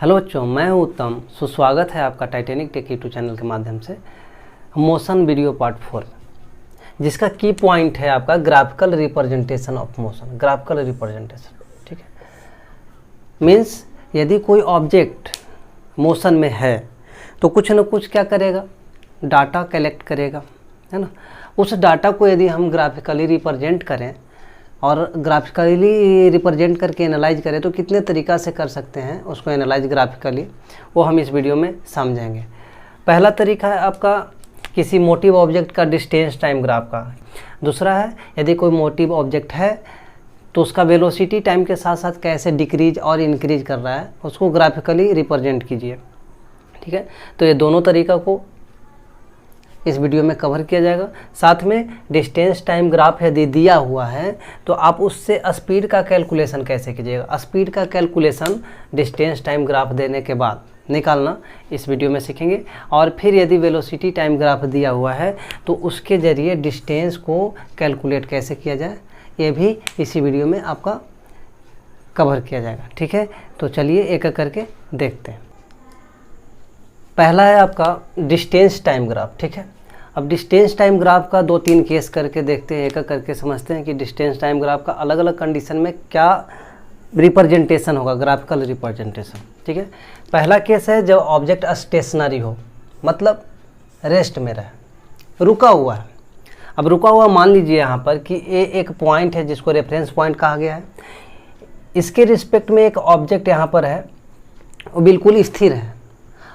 Hello बच्चों, मैं हूं उत्तम। सुस्वागत है आपका टाइटैनिक टेक यूट्यूब चैनल के माध्यम से मोशन वीडियो पार्ट 4, जिसका की पॉइंट है आपका graphical representation of motion. Graphical representation, ठीक है, मीन्स यदि कोई ऑब्जेक्ट मोशन में है तो कुछ न कुछ क्या करेगा, डाटा कलेक्ट करेगा, है ना। उस डाटा को यदि हम ग्राफिकली रिप्रेजेंट करें और ग्राफिकली रिप्रेजेंट करके एनालाइज करें तो कितने तरीक़ा से कर सकते हैं उसको एनालाइज ग्राफिकली, वो हम इस वीडियो में समझेंगे। पहला तरीका है आपका किसी मोटिव ऑब्जेक्ट का डिस्टेंस टाइम ग्राफ का। दूसरा है यदि कोई मोटिव ऑब्जेक्ट है तो उसका वेलोसिटी टाइम के साथ साथ कैसे डिक्रीज और इंक्रीज कर रहा है उसको ग्राफिकली रिप्रेजेंट कीजिए, ठीक है। तो ये दोनों तरीका को इस वीडियो में कवर किया जाएगा। साथ में डिस्टेंस टाइम ग्राफ यदि दिया हुआ है तो आप उससे स्पीड का कैलकुलेशन कैसे कीजिएगा, स्पीड का कैलकुलेशन डिस्टेंस टाइम ग्राफ देने के बाद निकालना इस वीडियो में सीखेंगे। और फिर यदि वेलोसिटी टाइम ग्राफ दिया हुआ है तो उसके ज़रिए डिस्टेंस को कैलकुलेट कैसे किया जाए ये भी इसी वीडियो में आपका कवर किया जाएगा, ठीक है। तो चलिए एक एक करके देखते हैं। पहला है आपका डिस्टेंस टाइम ग्राफ, ठीक है। अब डिस्टेंस टाइम ग्राफ का 2-3 केस करके देखते हैं, एक एक करके समझते हैं कि डिस्टेंस टाइम ग्राफ का अलग अलग कंडीशन में क्या रिप्रेजेंटेशन होगा, ग्राफिकल रिप्रेजेंटेशन, ठीक है। पहला केस है जब ऑब्जेक्ट स्टेशनरी हो, मतलब रेस्ट में रहे, रुका हुआ है। अब रुका हुआ मान लीजिए यहाँ पर कि ये एक पॉइंट है जिसको रेफरेंस पॉइंट कहा गया है। इसके रिस्पेक्ट में एक ऑब्जेक्ट यहाँ पर है, वो बिल्कुल स्थिर है,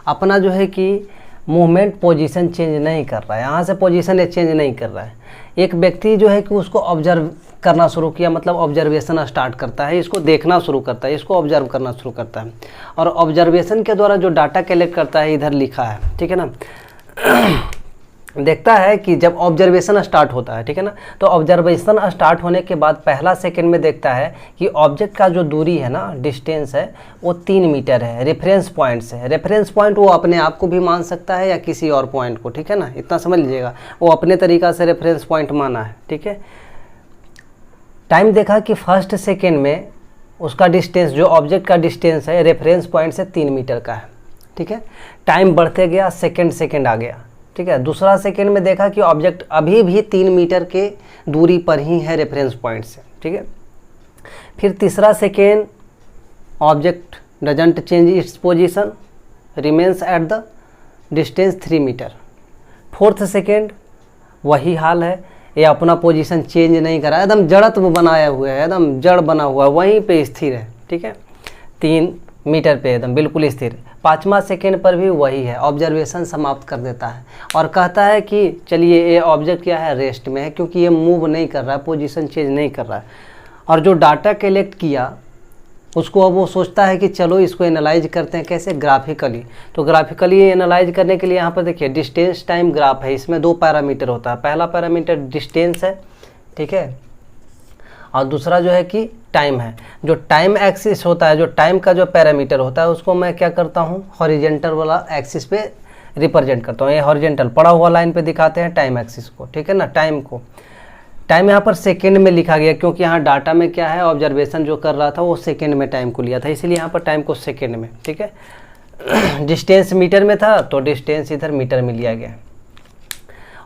अपना जो है कि मूवमेंट पोजीशन चेंज नहीं कर रहा है, यहाँ से पोजीशन चेंज नहीं कर रहा है। एक व्यक्ति जो है कि उसको ऑब्जर्व करना शुरू किया, मतलब ऑब्जर्वेशन स्टार्ट करता है, इसको देखना शुरू करता है, इसको ऑब्जर्व करना शुरू करता है और ऑब्जर्वेशन के द्वारा जो डाटा कलेक्ट करता है इधर लिखा है, ठीक है ना। देखता है कि जब ऑब्जर्वेशन स्टार्ट होता है, ठीक है ना, तो ऑब्जर्वेशन स्टार्ट होने के बाद पहला सेकंड में देखता है कि ऑब्जेक्ट का जो दूरी है ना, डिस्टेंस है, वो 3 मीटर है रेफरेंस पॉइंट से। रेफरेंस पॉइंट वो अपने आप को भी मान सकता है या किसी और पॉइंट को, ठीक है ना, इतना समझ लीजिएगा। वो अपने तरीक़ा से रेफरेंस पॉइंट माना है, ठीक है। टाइम देखा कि फर्स्ट सेकेंड में उसका डिस्टेंस, जो ऑब्जेक्ट का डिस्टेंस है रेफरेंस पॉइंट से 3 मीटर का है, ठीक है। टाइम बढ़ते गया, सेकेंड आ गया, ठीक है। दूसरा सेकेंड में देखा कि ऑब्जेक्ट अभी भी 3 मीटर के दूरी पर ही है रेफरेंस पॉइंट से, ठीक है। फिर तीसरा second object doesn't change its position, remains at the distance 3 metre. Fourth second वही हाल है, ये अपना पोजीशन चेंज नहीं करा, एकदम जड़त्व बनाया हुआ है, एकदम जड़ बना हुआ है, वहीं पे स्थिर है, ठीक है, 3 मीटर पे एकदम बिल्कुल स्थिर। 5वां सेकेंड पर भी वही है, ऑब्जर्वेशन समाप्त कर देता है और कहता है कि चलिए ये ऑब्जेक्ट क्या है, रेस्ट में है, क्योंकि ये मूव नहीं कर रहा है, पोजीशन चेंज नहीं कर रहा है। और जो डाटा कलेक्ट किया उसको अब वो सोचता है कि चलो इसको एनालाइज करते हैं, कैसे, ग्राफिकली। तो ग्राफिकली एनालाइज करने के लिए यहाँ पर देखिए डिस्टेंस टाइम ग्राफ है, इसमें 2 पैरामीटर होता है। पहला पैरामीटर डिस्टेंस है, ठीक है, और दूसरा जो है कि टाइम है। जो टाइम एक्सिस होता है, जो टाइम का जो पैरामीटर होता है उसको मैं क्या करता हूँ, हॉरिजेंटल वाला एक्सिस पे रिप्रेजेंट करता हूँ। ये हॉरिजेंटल पड़ा हुआ लाइन पे दिखाते हैं टाइम एक्सिस को, ठीक है ना। टाइम को, टाइम यहाँ पर सेकेंड में लिखा गया क्योंकि यहाँ डाटा में क्या है, ऑब्जर्वेशन जो कर रहा था वो सेकेंड में टाइम को लिया था, इसीलिए यहाँ पर टाइम को सेकेंड में, ठीक है। डिस्टेंस मीटर में था तो डिस्टेंस इधर मीटर में लिया गया।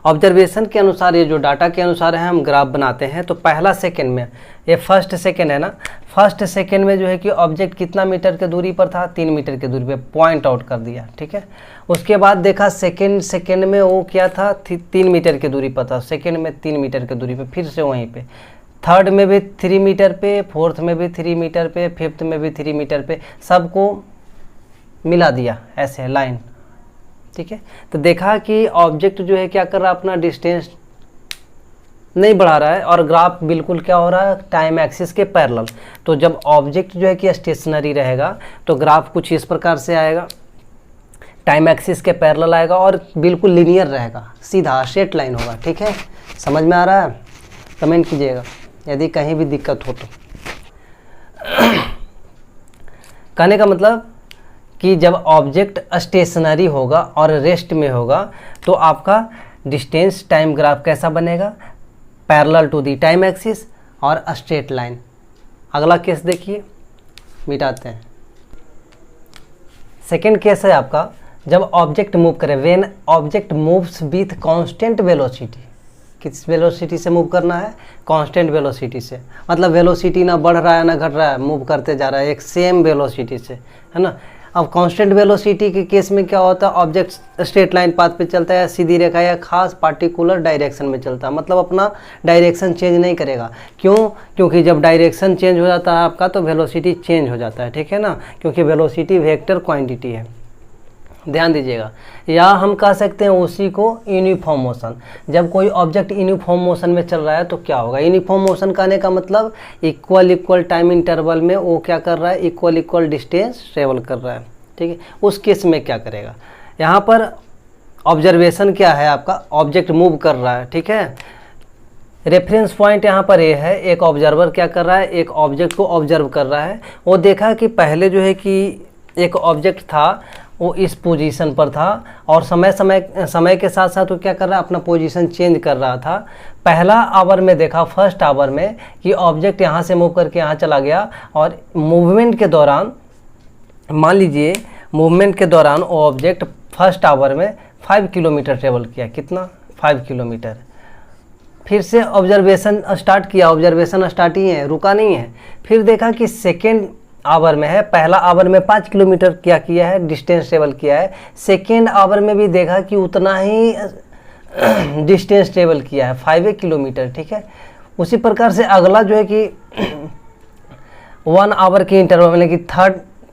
ऑब्जर्वेशन के अनुसार, ये जो डाटा के अनुसार है हम ग्राफ बनाते हैं। तो पहला सेकेंड में, ये फर्स्ट सेकेंड है ना, फर्स्ट सेकेंड में जो है कि ऑब्जेक्ट कितना मीटर के दूरी पर था, 3 मीटर की दूरी पे पॉइंट आउट कर दिया, ठीक है। उसके बाद देखा सेकेंड में वो क्या था, 3 मीटर की दूरी पर था, सेकेंड में 3 मीटर की दूरी पे, फिर से वहीं पे। थर्ड में भी 3 मीटर पे, फोर्थ में भी 3 मीटर पे, फिफ्थ में भी 3 मीटर पे, सबको मिला दिया ऐसे लाइन, ठीक है। तो देखा कि ऑब्जेक्ट जो है क्या कर रहा है, अपना डिस्टेंस नहीं बढ़ा रहा है और ग्राफ बिल्कुल क्या हो रहा है, टाइम एक्सिस के पैरेलल। तो जब ऑब्जेक्ट जो है कि स्टेशनरी रहेगा तो ग्राफ कुछ इस प्रकार से आएगा, टाइम एक्सिस के पैरेलल आएगा और बिल्कुल लीनियर रहेगा, सीधा स्ट्रेट लाइन होगा, ठीक है। समझ में आ रहा है? कमेंट कीजिएगा यदि कहीं भी दिक्कत हो तो। कहने का मतलब कि जब ऑब्जेक्ट स्टेशनरी होगा और रेस्ट में होगा तो आपका डिस्टेंस टाइम ग्राफ कैसा बनेगा, parallel to the time axis और स्ट्रेट लाइन। अगला केस देखिए, मिटाते हैं। सेकेंड केस है आपका जब ऑब्जेक्ट मूव करे, when object moves with constant velocity. किस वेलोसिटी से मूव करना है? कांस्टेंट वेलोसिटी से, मतलब वेलोसिटी ना बढ़ रहा है ना घट रहा है, मूव करते जा रहा है एक सेम वेलोसिटी से, है ना। अब कांस्टेंट वेलोसिटी के केस में क्या होता है, ऑब्जेक्ट स्ट्रेट लाइन पाथ पे चलता है, सीधी रेखा या खास पार्टिकुलर डायरेक्शन में चलता है, मतलब अपना डायरेक्शन चेंज नहीं करेगा। क्यों? क्योंकि जब डायरेक्शन चेंज हो जाता है आपका तो वेलोसिटी चेंज हो जाता है, ठीक है ना, क्योंकि वेलोसिटी वेक्टर क्वांटिटी है, ध्यान दीजिएगा। या हम कह सकते हैं उसी को यूनिफॉर्म मोशन। जब कोई ऑब्जेक्ट यूनिफॉर्म मोशन में चल रहा है तो क्या होगा? यूनिफॉर्म मोशन कहने का मतलब इक्वल टाइम इंटरवल में वो क्या कर रहा है, इक्वल डिस्टेंस ट्रेवल कर रहा है, ठीक है। उस केस में क्या करेगा? यहाँ पर ऑब्जर्वेशन क्या है आपका, ऑब्जेक्ट मूव कर रहा है, ठीक है। रेफरेंस पॉइंट यहाँ पर ये है, एक ऑब्जर्वर क्या कर रहा है, एक ऑब्जेक्ट को ऑब्जर्व कर रहा है। वो देखा कि पहले जो है कि एक ऑब्जेक्ट था वो इस पोजीशन पर था और समय के साथ साथ वो क्या कर रहा है, अपना पोजीशन चेंज कर रहा था। पहला आवर में देखा, फर्स्ट आवर में, कि ऑब्जेक्ट यहाँ से मूव करके यहाँ चला गया और मूवमेंट के दौरान, मान लीजिए मूवमेंट के दौरान वो ऑब्जेक्ट फर्स्ट आवर में 5 किलोमीटर ट्रेवल किया। कितना? 5 किलोमीटर। फिर से ऑब्जर्वेशन स्टार्ट किया, ऑब्जर्वेशन स्टार्ट ही है, रुका नहीं है। फिर देखा कि सेकेंड आवर में है, पहला आवर में 5 किलोमीटर क्या किया है, डिस्टेंस ट्रेवल किया है। सेकेंड आवर में भी देखा कि उतना ही डिस्टेंस ट्रेवल किया है, 5 किलोमीटर, ठीक है। उसी प्रकार से अगला जो है कि 1 आवर के इंटरवल में, कि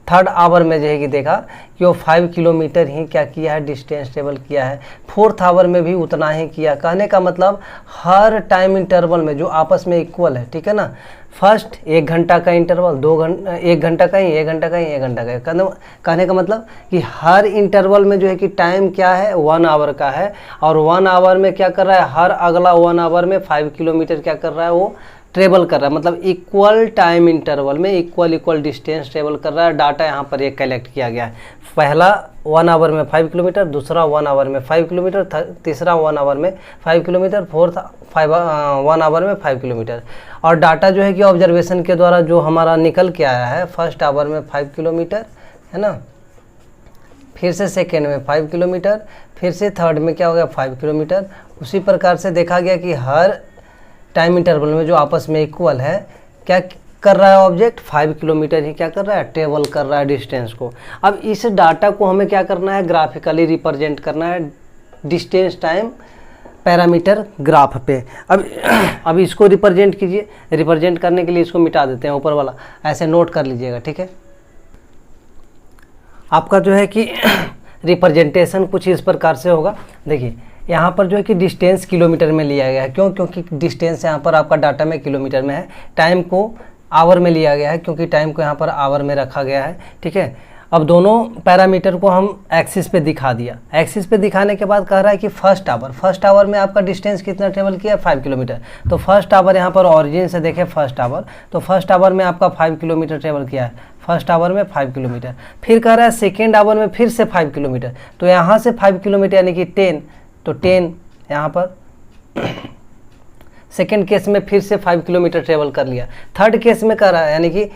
थर्ड आवर में जो है कि देखा कि वो 5 किलोमीटर ही क्या किया है, डिस्टेंस ट्रेवल किया है। फोर्थ आवर में भी उतना ही किया। कहने का मतलब हर टाइम इंटरवल में जो आपस में इक्वल है, ठीक है ना। फर्स्ट 1 घंटा का इंटरवल, 2 घंटा, 1 घंटा का ही, 1 घंटा का ही, 1 घंटा का ही। कहने का मतलब कि हर इंटरवल में जो है कि टाइम क्या है, 1 आवर का है। और 1 आवर में क्या कर रहा है, हर अगला 1 आवर में 5 किलोमीटर क्या कर रहा है, वो ट्रेवल कर रहा है, मतलब इक्वल टाइम इंटरवल में इक्वल डिस्टेंस ट्रेवल कर रहा है। डाटा यहाँ पर एक कलेक्ट किया गया है। पहला 1 आवर में 5 किलोमीटर, दूसरा 1 आवर में 5 किलोमीटर, तीसरा 1 आवर में 5 किलोमीटर, फोर्थ 1 आवर में 5 किलोमीटर। और डाटा जो है कि ऑब्जर्वेशन के द्वारा जो हमारा निकल के आया है, फर्स्ट आवर में 5 किलोमीटर, है ना, फिर से सेकेंड में 5 किलोमीटर, फिर से थर्ड में क्या हो गया, 5 किलोमीटर। उसी प्रकार से देखा गया कि हर टाइम इंटरवल में जो आपस में इक्वल है, क्या कर रहा है ऑब्जेक्ट, 5 किलोमीटर ही क्या कर रहा है, ट्रेवल कर रहा है डिस्टेंस को। अब इस डाटा को हमें क्या करना है, ग्राफिकली रिप्रेजेंट करना है डिस्टेंस टाइम पैरामीटर ग्राफ पे। अब इसको रिप्रेजेंट कीजिए। रिप्रेजेंट करने के लिए इसको मिटा देते हैं, ऊपर वाला ऐसे नोट कर लीजिएगा, ठीक है। आपका जो है कि रिप्रेजेंटेशन कुछ इस प्रकार से होगा। देखिए यहाँ पर जो है कि डिस्टेंस किलोमीटर में लिया गया है। क्यों? क्योंकि डिस्टेंस यहाँ पर आपका डाटा में किलोमीटर में है। टाइम को आवर में लिया गया है, क्योंकि टाइम को यहाँ पर आवर में रखा गया है, ठीक है। अब दोनों पैरामीटर को हम एक्सिस पे दिखा दिया। एक्सिस पे दिखाने के बाद कह रहा है कि फर्स्ट आवर में आपका डिस्टेंस कितना ट्रेवल किया, 5 किलोमीटर। तो फर्स्ट आवर यहाँ पर ऑरिजिन से देखें, फर्स्ट आवर, तो फर्स्ट आवर में आपका 5 किलोमीटर ट्रेवल किया है, फर्स्ट आवर में 5 किलोमीटर। फिर कह रहा है सेकेंड आवर में फिर से 5 किलोमीटर, तो यहाँ से 5 किलोमीटर यानी कि 10, तो 10 यहाँ पर सेकेंड केस में फिर से 5 किलोमीटर ट्रेवल कर लिया। थर्ड केस में कर रहा है यानी कि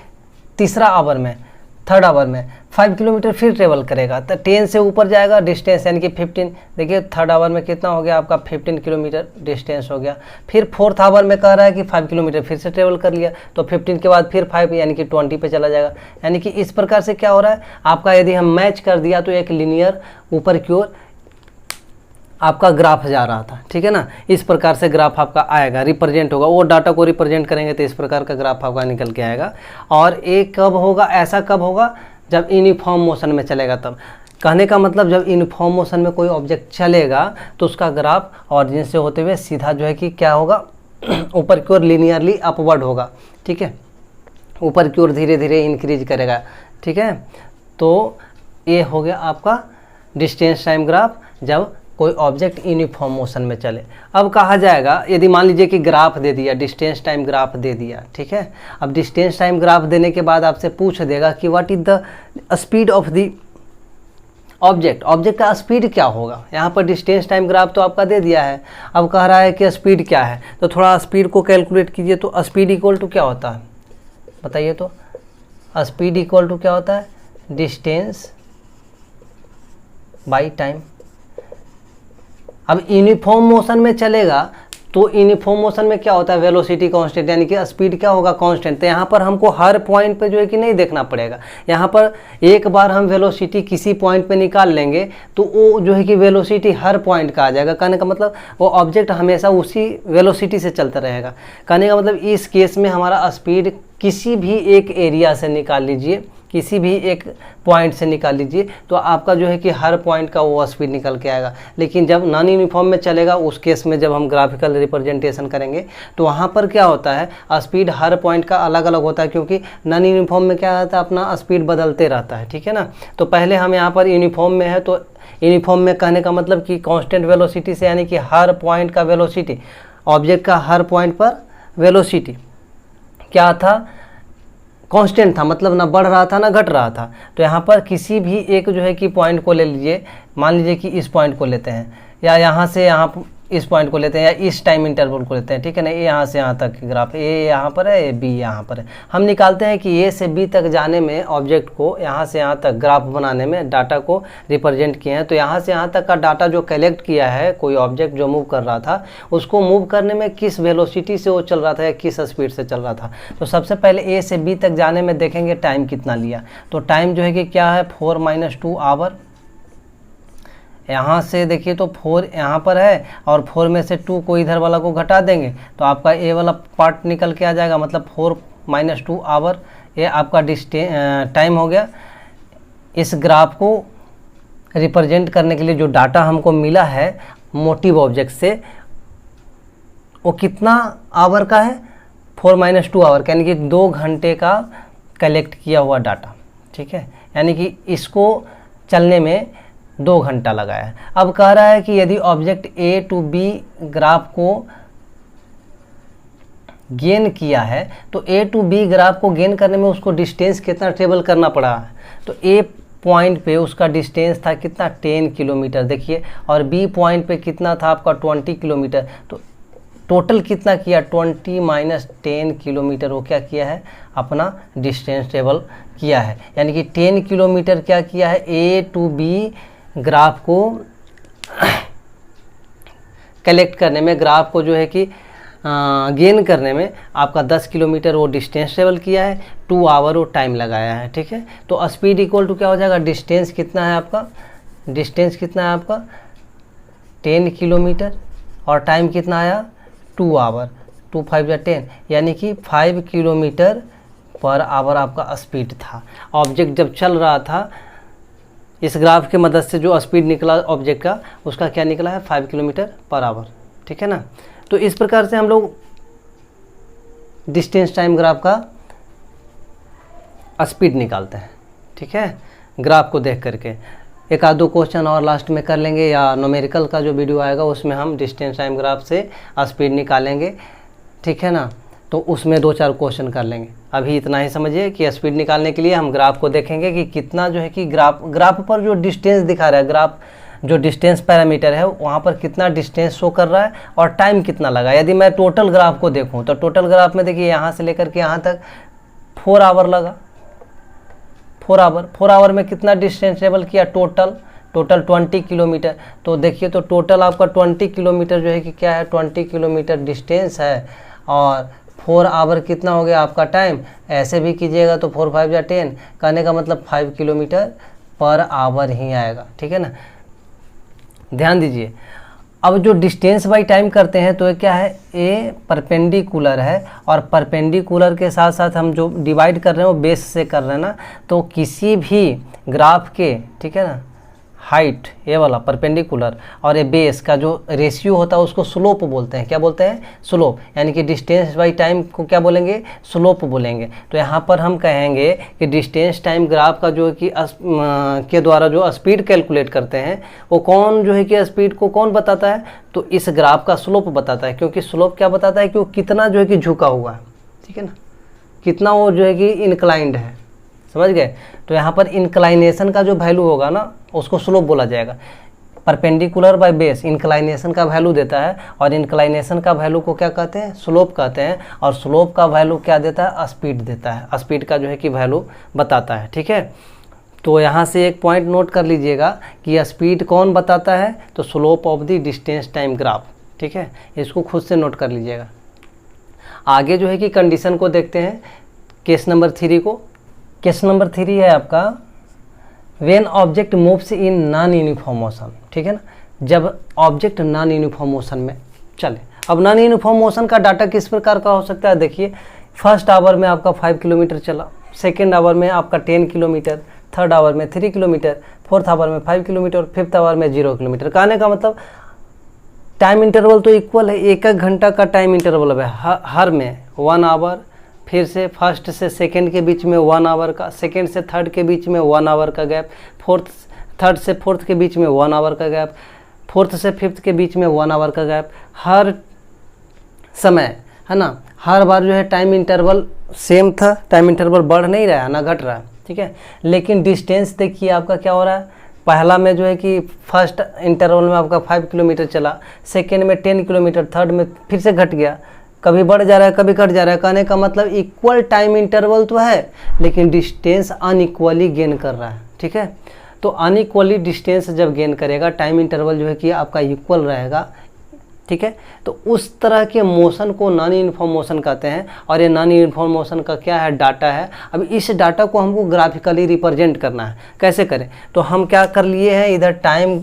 थर्ड आवर में 5 किलोमीटर फिर ट्रेवल करेगा, तो 10 से ऊपर जाएगा डिस्टेंस यानी कि 15। देखिए थर्ड आवर में कितना हो गया आपका, 15 किलोमीटर डिस्टेंस हो गया। फिर फोर्थ आवर में कह रहा है कि 5 किलोमीटर फिर से ट्रेवल कर लिया, तो 15 के बाद फिर 5 यानी कि 20 पे चला जाएगा। यानी कि इस प्रकार से क्या हो रहा है आपका, यदि हम मैच कर दिया तो एक लीनियर ऊपर की ओर आपका ग्राफ जा रहा था, ठीक है ना। इस प्रकार से ग्राफ आपका आएगा, रिप्रेजेंट होगा। वो डाटा को रिप्रेजेंट करेंगे तो इस प्रकार का ग्राफ आपका निकल के आएगा। और एक कब होगा, ऐसा कब होगा, जब यूनिफॉर्म मोशन में चलेगा तब। कहने का मतलब जब यूनिफॉर्म मोशन में कोई ऑब्जेक्ट चलेगा तो उसका ग्राफ ऑरिजिन से होते हुए सीधा जो है कि क्या होगा, ऊपर की ओर लीनियरली अपवर्ड होगा, ठीक है, ऊपर की ओर धीरे धीरे इंक्रीज करेगा, ठीक है। तो ये हो गया आपका डिस्टेंस टाइम ग्राफ जब कोई ऑब्जेक्ट यूनिफॉर्म मोशन में चले। अब कहा जाएगा, यदि मान लीजिए कि ग्राफ दे दिया, डिस्टेंस टाइम ग्राफ दे दिया, ठीक है। अब डिस्टेंस टाइम ग्राफ देने के बाद आपसे पूछ देगा कि what is the speed of the object का स्पीड क्या होगा। यहाँ पर डिस्टेंस टाइम ग्राफ तो आपका दे दिया है, अब कह रहा है कि स्पीड क्या है, तो थोड़ा स्पीड को कैलकुलेट कीजिए। तो स्पीड इक्वल टू क्या होता है बताइए, तो स्पीड इक्वल टू क्या होता है, डिस्टेंस बाई टाइम। अब यूनिफॉर्म मोशन में चलेगा तो यूनिफॉर्म मोशन में क्या होता है, वेलोसिटी कांस्टेंट, यानी कि स्पीड क्या होगा, कांस्टेंट। तो यहाँ पर हमको हर पॉइंट पे जो है कि नहीं देखना पड़ेगा। यहाँ पर एक बार हम वेलोसिटी किसी पॉइंट पे निकाल लेंगे तो वो जो है कि वेलोसिटी हर पॉइंट का आ जाएगा। कहने का मतलब वो ऑब्जेक्ट हमेशा उसी वेलोसिटी से चलता रहेगा। कहने का मतलब इस केस में हमारा स्पीड किसी भी एक एरिया से निकाल लीजिए, किसी भी एक पॉइंट से निकाल लीजिए, तो आपका जो है कि हर पॉइंट का वो स्पीड निकल के आएगा। लेकिन जब नॉन यूनिफॉर्म में चलेगा, उस केस में जब हम ग्राफिकल रिप्रेजेंटेशन करेंगे तो वहाँ पर क्या होता है, स्पीड हर पॉइंट का अलग अलग होता है, क्योंकि नॉन यूनिफॉर्म में क्या रहता है, अपना स्पीड बदलते रहता है। ठीक है ना। तो पहले हम यहाँ पर यूनिफॉर्म में है, तो यूनिफॉर्म में कहने का मतलब कि कांस्टेंट वेलोसिटी से, यानी कि हर पॉइंट का वेलोसिटी, ऑब्जेक्ट का हर पॉइंट पर वेलोसिटी क्या था, कांस्टेंट था, मतलब ना बढ़ रहा था ना घट रहा था। तो यहाँ पर किसी भी एक जो है कि पॉइंट को ले लीजिए, मान लीजिए कि इस पॉइंट को लेते हैं, या यहाँ से यहाँ इस पॉइंट को लेते हैं, या इस टाइम इंटरवल को लेते हैं। ठीक है ना। ए यहाँ से यहाँ तक ग्राफ, ए यहाँ पर है, बी यहाँ पर है। हम निकालते हैं कि ए से बी तक जाने में, ऑब्जेक्ट को यहाँ से यहाँ तक ग्राफ बनाने में डाटा को रिप्रेजेंट किए हैं। तो यहाँ से यहाँ तक का डाटा जो कलेक्ट किया है, कोई ऑब्जेक्ट जो मूव कर रहा था, उसको मूव करने में किस वेलोसिटी से वो चल रहा था या किस स्पीड से चल रहा था। तो सबसे पहले ए से बी तक जाने में देखेंगे टाइम कितना लिया। तो टाइम जो है कि क्या है, 4 - 2 आवर। यहाँ से देखिए तो 4 यहाँ पर है, और 4 में से 2 को इधर वाला को घटा देंगे तो आपका ए वाला पार्ट निकल के आ जाएगा, मतलब 4 - 2 आवर। ये आपका टाइम हो गया। इस ग्राफ को रिप्रेजेंट करने के लिए जो डाटा हमको मिला है मोटिव ऑब्जेक्ट से, वो कितना आवर का है, 4 - 2 आवर, यानी कि 2 घंटे का कलेक्ट किया हुआ डाटा। ठीक है। यानी कि इसको चलने में 2 घंटा लगाया है। अब कह रहा है कि यदि object a to b graph को गेन किया है, तो ए टू बी ग्राफ को गेन करने में उसको डिस्टेंस कितना ट्रेवल करना पड़ा है। तो ए पॉइंट पे उसका डिस्टेंस था कितना, 10 किलोमीटर देखिए, और बी पॉइंट पे कितना था आपका 20 किलोमीटर। तो टोटल कितना किया, 20 - 10 किलोमीटर वो क्या किया है, अपना डिस्टेंस ट्रेवल किया है। यानी कि 10 किलोमीटर क्या किया है, ए टू बी ग्राफ को कलेक्ट करने में, ग्राफ को जो है कि गेन करने में आपका 10 किलोमीटर वो डिस्टेंस ट्रेवल किया है, 2 आवर वो टाइम लगाया है। ठीक है। तो स्पीड इक्वल टू क्या हो जाएगा, डिस्टेंस कितना है आपका, डिस्टेंस कितना है आपका 10 किलोमीटर, और टाइम कितना आया 2 आवर, 2 × 5 = 10, यानी कि 5 किलोमीटर पर आवर आपका स्पीड था। ऑब्जेक्ट जब चल रहा था, इस ग्राफ के मदद से जो स्पीड निकला ऑब्जेक्ट का, उसका क्या निकला है, 5 किलोमीटर पर आवर। ठीक है ना। तो इस प्रकार से हम लोग डिस्टेंस टाइम ग्राफ का स्पीड निकालते हैं। ठीक है। ग्राफ को देख करके एक आध 2 क्वेश्चन और लास्ट में कर लेंगे, या न्यूमेरिकल का जो वीडियो आएगा उसमें हम डिस्टेंस टाइम ग्राफ से स्पीड निकालेंगे। ठीक है ना। तो उसमें 2-4 क्वेश्चन कर लेंगे। अभी इतना ही समझिए कि स्पीड निकालने के लिए हम ग्राफ को देखेंगे कि कितना जो है कि ग्राफ पर जो डिस्टेंस दिखा रहा है, ग्राफ जो डिस्टेंस पैरामीटर है वहाँ पर कितना डिस्टेंस शो कर रहा है और टाइम कितना लगा। यदि मैं टोटल ग्राफ को देखूँ तो टोटल ग्राफ में देखिए यहाँ से लेकर के यहाँ तक 4 आवर लगा, 4 आवर में कितना डिस्टेंस ट्रेवल किया, टोटल 20 किलोमीटर। तो देखिए तो टोटल आपका 20 किलोमीटर जो है कि क्या है, 20 किलोमीटर डिस्टेंस है, और 4 आवर कितना हो गया आपका टाइम। ऐसे भी कीजिएगा तो 4 × 5 = 10, कहने का मतलब 5 किलोमीटर पर आवर ही आएगा। ठीक है ना। ध्यान दीजिए, अब जो डिस्टेंस बाई टाइम करते हैं तो ये क्या है, ए परपेंडिकुलर है, और परपेंडिकुलर के साथ साथ हम जो डिवाइड कर रहे हैं वो बेस से कर रहे हैं ना। तो किसी भी ग्राफ के, ठीक है ना, हाइट ये वाला परपेंडिकुलर और ये बेस का जो रेशियो होता है उसको स्लोप बोलते हैं। क्या बोलते हैं, स्लोप। यानी कि डिस्टेंस बाई टाइम को क्या बोलेंगे, स्लोप बोलेंगे। तो यहाँ पर हम कहेंगे कि डिस्टेंस टाइम ग्राफ का जो कि के द्वारा जो स्पीड कैलकुलेट करते हैं, वो कौन जो है कि स्पीड को कौन बताता है, तो इस ग्राफ का स्लोप बताता है। क्योंकि स्लोप क्या बताता है कि वो कितना जो है कि झुका हुआ है। ठीक है ना, कितना वो जो है कि इंक्लाइंड है, समझ गए। तो यहाँ पर इंक्लाइनेशन का जो वैल्यू होगा ना उसको स्लोप बोला जाएगा। परपेंडिकुलर बाय बेस इंक्लाइनेशन का वैल्यू देता है, और इंक्लाइनेशन का वैल्यू को क्या कहते हैं, स्लोप कहते हैं। और स्लोप का वैल्यू क्या देता है, स्पीड देता है, स्पीड का जो है कि वैल्यू बताता है। ठीक है। तो यहाँ से एक पॉइंट नोट कर लीजिएगा कि स्पीड कौन बताता है, तो slope of the distance time graph, ठीक है, इसको खुद से नोट कर लीजिएगा। आगे जो है कि कंडीशन को देखते हैं, केस नंबर 3 को। केस नंबर 3 है आपका when object moves in non uniform motion, ठीक है ना, जब ऑब्जेक्ट नॉन यूनिफॉर्म मोशन में चले। अब नॉन यूनिफॉर्म मोशन का डाटा किस प्रकार का हो सकता है, देखिए फर्स्ट आवर में आपका 5 किलोमीटर चला, सेकेंड आवर में आपका 10 किलोमीटर, थर्ड आवर में 3 किलोमीटर, फोर्थ आवर में 5 किलोमीटर, फिफ्थ आवर में 0 किलोमीटर। कहने का मतलब टाइम इंटरवल तो इक्वल है, एक घंटा का टाइम इंटरवल है हर में 1 आवर, फिर से फर्स्ट से सेकंड के बीच में 1 आवर का, सेकंड से थर्ड के बीच में 1 आवर का गैप, थर्ड से फोर्थ के बीच में 1 आवर का गैप, फोर्थ से फिफ्थ के बीच में 1 आवर का गैप, हर समय, है ना, हर बार जो है टाइम इंटरवल सेम था, टाइम इंटरवल बढ़ नहीं रहा है ना घट रहा है, ठीक है। लेकिन डिस्टेंस देखिए आपका क्या हो रहा है, पहला में जो है कि फर्स्ट इंटरवल में आपका 5 किलोमीटर चला, सेकेंड में 10 किलोमीटर, थर्ड में फिर से घट गया, कभी बढ़ जा रहा है कभी घट जा रहा है। कहने का मतलब इक्वल टाइम इंटरवल तो है लेकिन डिस्टेंस अनइक्वली गेन कर रहा है, ठीक है। तो अनइक्वली डिस्टेंस जब गेन करेगा, टाइम इंटरवल जो है कि आपका इक्वल रहेगा, ठीक है, तो उस तरह के मोशन को नॉन यूनिफॉर्म मोशन कहते हैं। और ये नॉन यूनिफॉर्म मोशन का क्या है, डाटा है। अब इस डाटा को हमको ग्राफिकली रिप्रेजेंट करना है, कैसे करें, तो हम क्या कर लिए हैं, इधर टाइम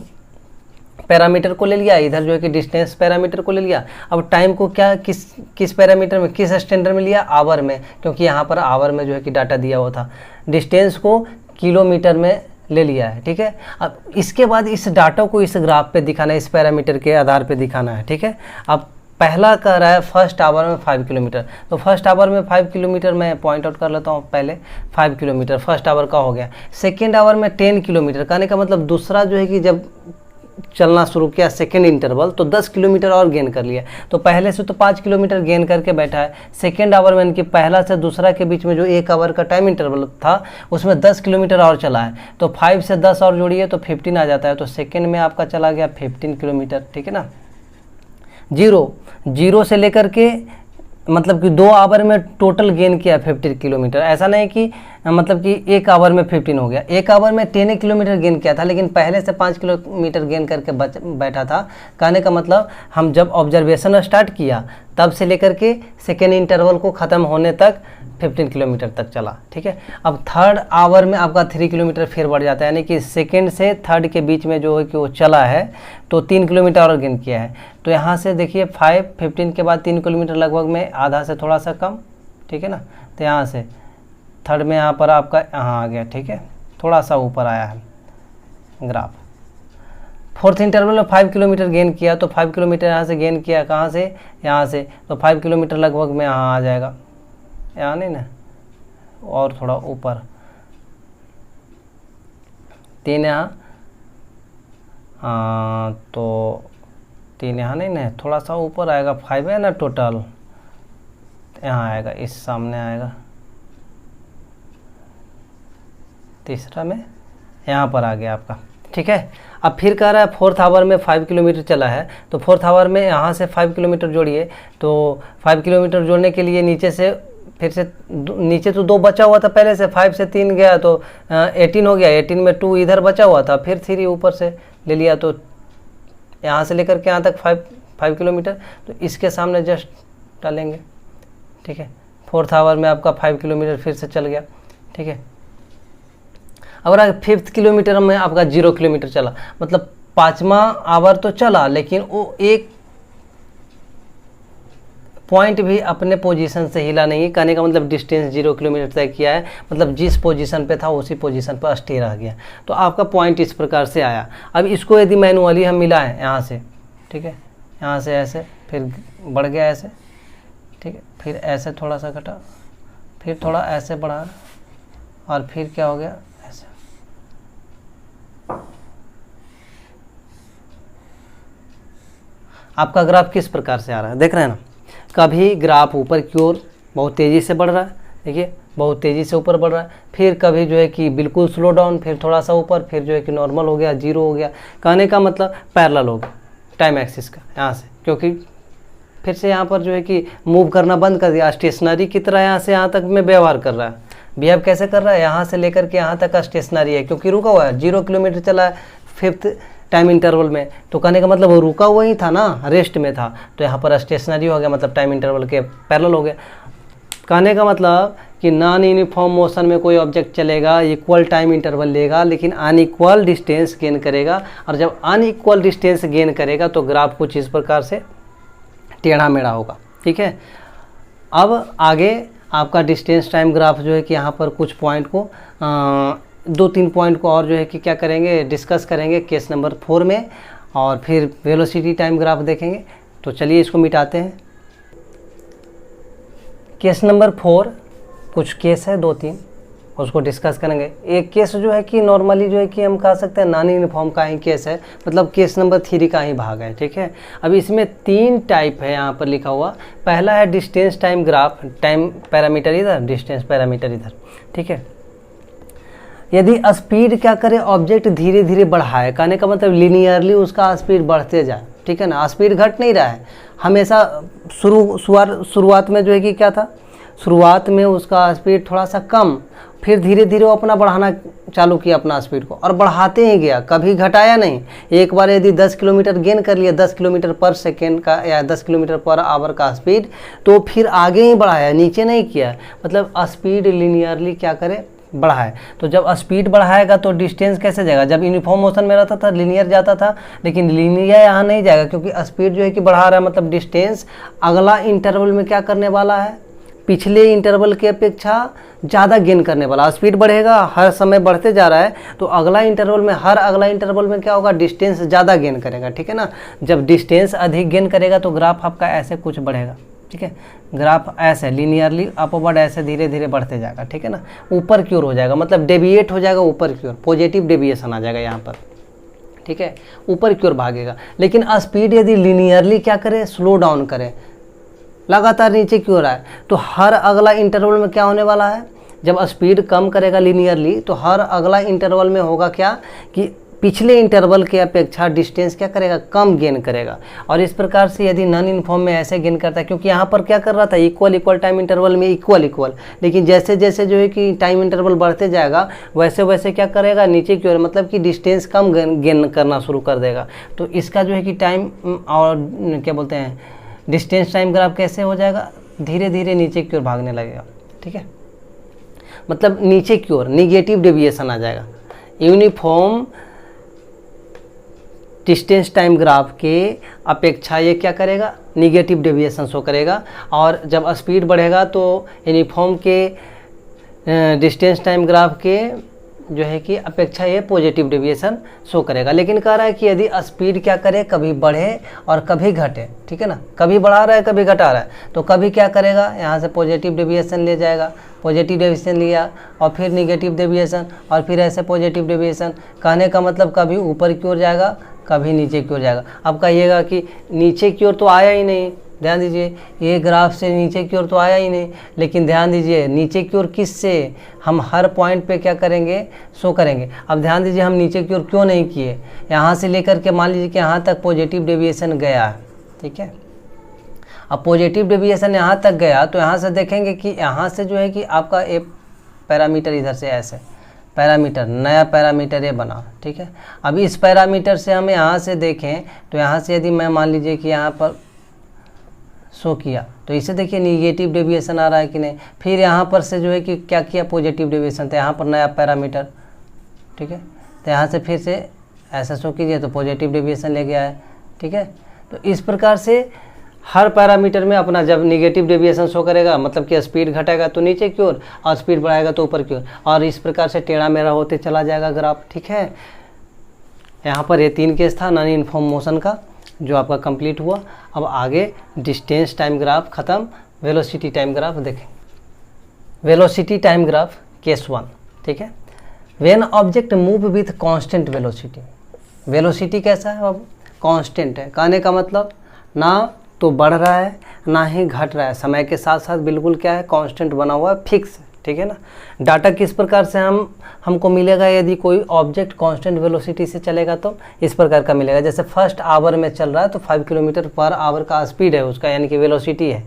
पैरामीटर को ले लिया, इधर जो है कि डिस्टेंस पैरामीटर को ले लिया। अब टाइम को क्या किस पैरामीटर में, किस स्टैंडर्ड में लिया, आवर में, क्योंकि यहाँ पर आवर में जो है कि डाटा दिया हुआ था। डिस्टेंस को किलोमीटर में ले लिया है, ठीक है। अब इसके बाद इस डाटा को इस ग्राफ पे दिखाना है, इस पैरामीटर के आधार पे दिखाना है, ठीक है। अब पहला कह रहा है फर्स्ट आवर में 5 किलोमीटर, तो फर्स्ट आवर में 5 किलोमीटर मैं पॉइंट आउट कर लेता हूँ पहले, 5 किलोमीटर फर्स्ट आवर का हो गया। सेकेंड आवर में 10 किलोमीटर, कहने का मतलब दूसरा जो है कि जब चलना शुरू किया सेकेंड इंटरवल तो 10 किलोमीटर और गेन कर लिया। तो पहले से तो 5 किलोमीटर गेन करके बैठा है, सेकेंड आवर में इनकी पहला से दूसरा के बीच में जो 1 आवर का टाइम इंटरवल था उसमें 10 किलोमीटर और चला है, तो 5 से 10 और जोड़िए तो 15 आ जाता है। तो सेकेंड में आपका चला गया 15 किलोमीटर, ठीक है ना। जीरो से लेकर के मतलब कि 2 आवर में टोटल गेन किया 50 किलोमीटर। ऐसा नहीं कि मतलब कि 1 आवर में 15 हो गया, 1 आवर में 10 किलोमीटर गेन किया था लेकिन पहले से 5 किलोमीटर गेन करके बैठा था। कहने का मतलब हम जब ऑब्जर्वेशन स्टार्ट किया तब से लेकर के सेकेंड इंटरवल को ख़त्म होने तक 15 किलोमीटर तक चला, ठीक है। अब थर्ड आवर में आपका 3 किलोमीटर फिर बढ़ जाता है, यानी कि सेकेंड से थर्ड के बीच में जो है कि वो चला है तो 3 किलोमीटर और गेन किया है। तो यहाँ से देखिए 15 के बाद 3 किलोमीटर लगभग में आधा से थोड़ा सा कम, ठीक है ना। तो यहाँ से थर्ड में यहाँ पर आपका यहाँ आ गया, ठीक है, थोड़ा सा ऊपर आया है ग्राफ। फोर्थ इंटरवल में 5 किलोमीटर गेन किया, तो 5 किलोमीटर यहाँ से गेन किया, कहाँ से, यहाँ से, तो 5 किलोमीटर लगभग में यहाँ आ जाएगा, यहाँ नहीं ना, और थोड़ा ऊपर 3 यहाँ, हाँ तो 3 यहाँ नहीं ना, थोड़ा सा ऊपर आएगा, 5 है ना टोटल, यहाँ आएगा, इस सामने आएगा, तीसरा में यहाँ पर आ गया आपका, ठीक है। अब फिर कह रहा है फोर्थ आवर में 5 किलोमीटर चला है, तो फोर्थ आवर में यहाँ से 5 किलोमीटर जोड़िए। तो 5 किलोमीटर जोड़ने के लिए नीचे से फिर से नीचे तो 2 बचा हुआ था पहले से, 5 से 3 गया तो 18 हो गया, 18 में 2 इधर बचा हुआ था, फिर 3 ऊपर से ले लिया, तो यहाँ से लेकर के यहाँ तक 5 किलोमीटर, तो इसके सामने जस्ट डालेंगे, ठीक है। फोर्थ आवर में आपका 5 किलोमीटर फिर से चल गया, ठीक है। अब अगर 5th किलोमीटर में आपका 0 किलोमीटर चला, मतलब 5वां आवर तो चला लेकिन वो एक पॉइंट भी अपने पोजीशन से हिला नहीं। कहने का मतलब डिस्टेंस 0 किलोमीटर तय किया है, मतलब जिस पोजीशन पे था उसी पोजीशन पर स्टे रह गया। तो आपका पॉइंट इस प्रकार से आया। अब इसको यदि मैनुअली हम मिलाएं यहाँ से, ठीक है, यहाँ से ऐसे फिर बढ़ गया ऐसे, ठीक है, फिर ऐसे थोड़ा सा घटा, फिर थोड़ा ऐसे बढ़ा, और फिर क्या हो गया ऐसे। आपका ग्राफ किस प्रकार से आ रहा है देख रहे हैं ना। कभी ग्राफ ऊपर की ओर बहुत तेज़ी से बढ़ रहा है, देखिए बहुत तेज़ी से ऊपर बढ़ रहा है, फिर कभी जो है कि बिल्कुल स्लो डाउन, फिर थोड़ा सा ऊपर, फिर जो है कि नॉर्मल हो गया, 0 हो गया। कहने का मतलब पैरेलल हो गया टाइम एक्सिस का यहाँ से, क्योंकि फिर से यहाँ पर जो है कि मूव करना बंद कर दिया, स्टेशनरी की तरह यहाँ से यहाँ तक में व्यवहार कर रहा है, बिहेव कैसे कर रहा है, यहाँ से लेकर के यहाँ तक का स्टेशनरी है क्योंकि रुका हुआ है, 0 किलोमीटर चला है 5th टाइम इंटरवल में, तो कहने का मतलब वो रुका हुआ ही था ना, रेस्ट में था, तो यहाँ पर स्टेशनरी हो गया, मतलब टाइम इंटरवल के पैरेलल हो गया। कहने का मतलब कि नॉन यूनिफॉर्म मोशन में कोई ऑब्जेक्ट चलेगा, इक्वल टाइम इंटरवल लेगा, लेकिन अनइक्वल डिस्टेंस गेन करेगा, और जब अनइक्वल डिस्टेंस गेन करेगा तो ग्राफ कुछ इस प्रकार से टेढ़ा मेढ़ा होगा। ठीक है, अब आगे आपका डिस्टेंस टाइम ग्राफ जो है कि यहाँ पर कुछ पॉइंट को 2-3 पॉइंट को और जो है कि क्या करेंगे, डिस्कस करेंगे केस नंबर 4 में, और फिर वेलोसिटी टाइम ग्राफ देखेंगे। तो चलिए इसको मिटाते हैं। केस नंबर 4 कुछ केस है 2-3, उसको डिस्कस करेंगे। एक केस जो है कि नॉर्मली जो है कि हम कह सकते हैं नॉन यूनिफॉर्म का ही केस है, मतलब केस नंबर 3 का ही भाग है। ठीक है, अब इसमें 3 टाइप है यहाँ पर लिखा हुआ। पहला है distance time graph, time parameter इधर, डिस्टेंस पैरामीटर इधर। ठीक है, यदि स्पीड क्या करे, ऑब्जेक्ट धीरे धीरे बढ़ाए, कहने का मतलब लीनियरली उसका स्पीड बढ़ते जाए। ठीक है ना, स्पीड घट नहीं रहा है हमेशा। शुरुआत में जो है कि क्या था, शुरुआत में उसका स्पीड थोड़ा सा कम, फिर धीरे धीरे वो अपना बढ़ाना चालू किया अपना स्पीड को, और बढ़ाते ही गया, कभी घटाया नहीं। एक बार यदि 10 किलोमीटर गेन कर लिया, 10 किलोमीटर पर सेकेंड का या 10 किलोमीटर पर आवर का स्पीड, तो फिर आगे ही बढ़ाया, नीचे नहीं किया। मतलब स्पीड लीनियरली क्या करे, बढ़ाए। तो जब स्पीड बढ़ाएगा तो डिस्टेंस कैसे जाएगा, जब यूनिफॉर्म मोशन में रहता था लीनियर जाता था, लेकिन लीनियर यहाँ नहीं जाएगा क्योंकि स्पीड जो है कि बढ़ा रहा है, मतलब डिस्टेंस अगला इंटरवल में क्या करने वाला है, पिछले इंटरवल की अपेक्षा ज़्यादा गेन करने वाला। स्पीड बढ़ेगा, हर समय बढ़ते जा रहा है, तो अगला इंटरवल में, हर अगला इंटरवल में क्या होगा, डिस्टेंस ज़्यादा गेन करेगा। ठीक है ना, जब डिस्टेंस अधिक गेन करेगा तो ग्राफ आपका ऐसे कुछ बढ़ेगा। ठीक है, ग्राफ ऐसे लीनियरली अपवर्ड ऐसे धीरे धीरे बढ़ते जाएगा। ठीक है ना, ऊपर की ओर हो जाएगा, मतलब डेविएट हो जाएगा ऊपर की ओर, पॉजिटिव डेविएशन आ जाएगा यहाँ पर। ठीक है, ऊपर की ओर भागेगा। लेकिन स्पीड यदि लीनियरली क्या करे, स्लो डाउन करे, लगातार नीचे की ओर आए, तो हर अगला इंटरवल में क्या होने वाला है, जब स्पीड कम करेगा लीनियरली तो हर अगला इंटरवल में होगा क्या कि पिछले इंटरवल के अपेक्षा डिस्टेंस क्या करेगा, कम गेन करेगा। और इस प्रकार से यदि नॉन यूनिफॉर्म में ऐसे गेन करता है, क्योंकि यहाँ पर क्या कर रहा था, इक्वल टाइम इंटरवल में इक्वल, लेकिन जैसे जैसे जो है कि टाइम इंटरवल बढ़ते जाएगा वैसे वैसे क्या करेगा, नीचे की ओर, मतलब कि डिस्टेंस कम गेन करना शुरू कर देगा। तो इसका जो है कि टाइम और क्या बोलते हैं, डिस्टेंस टाइम ग्राफ कैसे हो जाएगा, धीरे धीरे नीचे की ओर भागने लगेगा। ठीक है, मतलब नीचे की ओर निगेटिव डेविएशन आ जाएगा। यूनिफॉर्म डिस्टेंस टाइम ग्राफ के अपेक्षा ये क्या करेगा, निगेटिव डेविएशन शो करेगा। और जब स्पीड बढ़ेगा तो यूनिफॉर्म के डिस्टेंस टाइम ग्राफ के जो है कि अपेक्षा ये पॉजिटिव डेविएशन शो करेगा। लेकिन कह रहा है कि यदि स्पीड क्या करे, कभी बढ़े और कभी घटे। ठीक है ना, कभी बढ़ा रहा है कभी घटा रहा है, तो कभी क्या करेगा, यहाँ से पॉजिटिव डेविएशन ले जाएगा, पॉजिटिव डेविएशन लिया और फिर निगेटिव डेविएशन और फिर ऐसे पॉजिटिव डेविएशन। कहने का मतलब कभी ऊपर की ओर जाएगा कभी नीचे की ओर जाएगा। अब कहिएगा कि नीचे की ओर तो आया ही नहीं, ध्यान दीजिए ये ग्राफ से नीचे की ओर तो आया ही नहीं, लेकिन ध्यान दीजिए नीचे की ओर किस से, हम हर पॉइंट पे क्या करेंगे, शो करेंगे। अब ध्यान दीजिए हम नीचे की ओर क्यों नहीं किए, यहाँ से लेकर के मान लीजिए कि यहाँ तक पॉजिटिव डेविएशन गया है। ठीक है, अब पॉजिटिव डेविएशन यहाँ तक गया तो यहाँ से देखेंगे कि यहाँ से जो है कि आपका एक पैरामीटर इधर से ऐसे पैरामीटर, नया पैरामीटर ये बना। ठीक है, अब इस पैरामीटर से हम यहाँ से देखें तो यहाँ से यदि मैं मान लीजिए कि यहाँ पर शो किया तो इसे देखिए निगेटिव डेविएशन आ रहा है कि नहीं। फिर यहाँ पर से जो है कि क्या किया, पॉजिटिव डेविएशन, तो यहाँ पर नया पैरामीटर। ठीक है, तो यहाँ से फिर से ऐसा शो कीजिए तो पॉजिटिव डेविएशन ले गया है। ठीक है, तो इस प्रकार से हर पैरामीटर में अपना जब निगेटिव डेविएशन शो करेगा मतलब कि स्पीड घटेगा तो नीचे की ओर और स्पीड बढ़ाएगा तो ऊपर की ओर, और इस प्रकार से टेढ़ा मेढ़ा होते चला जाएगा ग्राफ। ठीक है, यहाँ पर ये 3 केस था नॉन यूनिफॉर्म मोशन का जो आपका कंप्लीट हुआ। अब आगे डिस्टेंस टाइम ग्राफ खत्म, वेलोसिटी टाइम ग्राफ देखें। Velocity time graph case 1। ठीक है, when object move with constant velocity. Velocity कैसा है, अब कांस्टेंट है, कहने का मतलब ना तो बढ़ रहा है ना ही घट रहा है, समय के साथ साथ बिल्कुल क्या है, कांस्टेंट बना हुआ है, फिक्स है। ठीक है ना, डाटा किस प्रकार से हमको मिलेगा, यदि कोई ऑब्जेक्ट कांस्टेंट वेलोसिटी से चलेगा तो इस प्रकार का मिलेगा। जैसे फर्स्ट आवर में चल रहा है तो 5 किलोमीटर पर आवर का स्पीड है उसका, यानी कि वेलोसिटी है।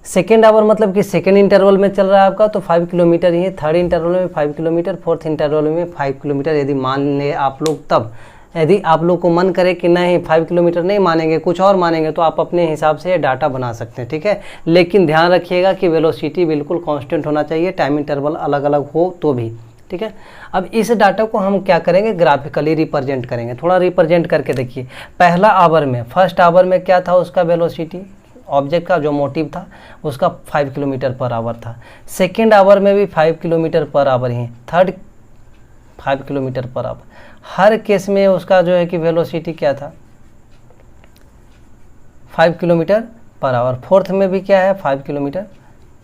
सेकेंड आवर मतलब कि सेकेंड इंटरवल में चल रहा है आपका, तो 5 किलोमीटर ही है। थर्ड इंटरवल में 5 किलोमीटर, फोर्थ इंटरवल में 5 किलोमीटर। यदि मान ले आप लोग, तब यदि आप लोग को मन करे कि नहीं 5 किलोमीटर नहीं मानेंगे, कुछ और मानेंगे, तो आप अपने हिसाब से डाटा बना सकते हैं, ठीक है। लेकिन ध्यान रखिएगा कि वेलोसिटी बिल्कुल कांस्टेंट होना चाहिए, टाइम इंटरवल अलग अलग हो तो भी, ठीक है। अब इस डाटा को हम क्या करेंगे, ग्राफिकली रिप्रेजेंट करेंगे। थोड़ा रिप्रेजेंट करके देखिए। पहला आवर में, फर्स्ट आवर में क्या था उसका वेलोसिटी, ऑब्जेक्ट का जो मोटिव था उसका 5 किलोमीटर पर आवर था। सेकेंड आवर में भी 5 kilometre per our he, third 5 kilometre per our. Her case में उसका जो है कि वेलोसिटी क्या था, 5 किलोमीटर पर आवर। फोर्थ में भी क्या है, 5 किलोमीटर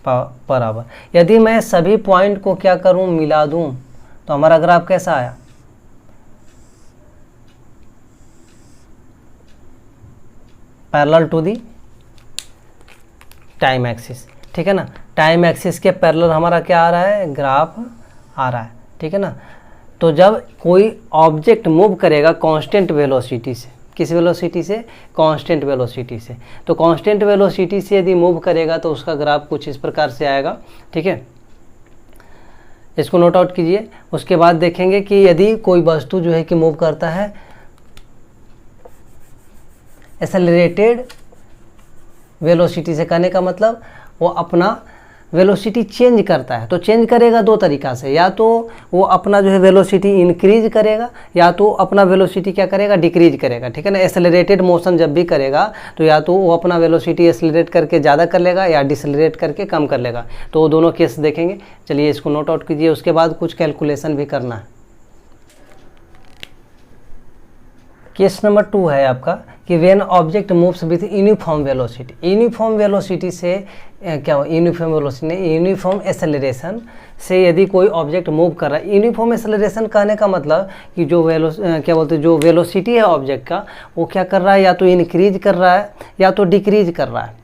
पर आवर। यदि मैं सभी पॉइंट को क्या करूं, मिला दूं, तो हमारा ग्राफ कैसा आया, parallel to the time axis, ठीक है ना। टाइम एक्सिस के पैरेलल हमारा क्या आ रहा है, ग्राफ आ रहा है, ठीक है ना। तो जब कोई ऑब्जेक्ट मूव करेगा कांस्टेंट वेलोसिटी से, किस वेलोसिटी से, कांस्टेंट वेलोसिटी से, तो कांस्टेंट वेलोसिटी से यदि मूव करेगा तो उसका ग्राफ कुछ इस प्रकार से आएगा, ठीक है। इसको नोट आउट कीजिए। उसके बाद देखेंगे कि यदि कोई वस्तु जो है कि मूव करता है एक्सेलरेटेड वेलोसिटी से, कहने का मतलब वो अपना वेलोसिटी चेंज करता है। तो चेंज करेगा दो तरीक़ा से, या तो वो अपना जो है वेलोसिटी इंक्रीज करेगा, या तो अपना वेलोसिटी क्या करेगा, डिक्रीज करेगा, ठीक है ना। एक्सेलरेटेड मोशन जब भी करेगा तो या तो वो अपना वेलोसिटी एक्सेलरेट करके ज़्यादा कर लेगा या डिसलेरेट करके कम कर लेगा। तो वो दोनों केस देखेंगे। चलिए इसको नोट आउट कीजिए। उसके बाद कुछ कैलकुलेशन भी करना है। केस नंबर 2 है आपका कि when object moves with uniform velocity. Uniform velocity से क्या हो, यूनिफॉर्म वेलोसिटी नहीं, यूनिफॉर्म एक्सेलरेशन से यदि कोई ऑब्जेक्ट मूव कर रहा है। यूनिफॉर्म एक्सेलरेशन कहने का मतलब कि जो क्या बोलते हैं, जो वेलोसिटी है ऑब्जेक्ट का, वो क्या कर रहा है, या तो इंक्रीज कर रहा है या तो डिक्रीज कर रहा है,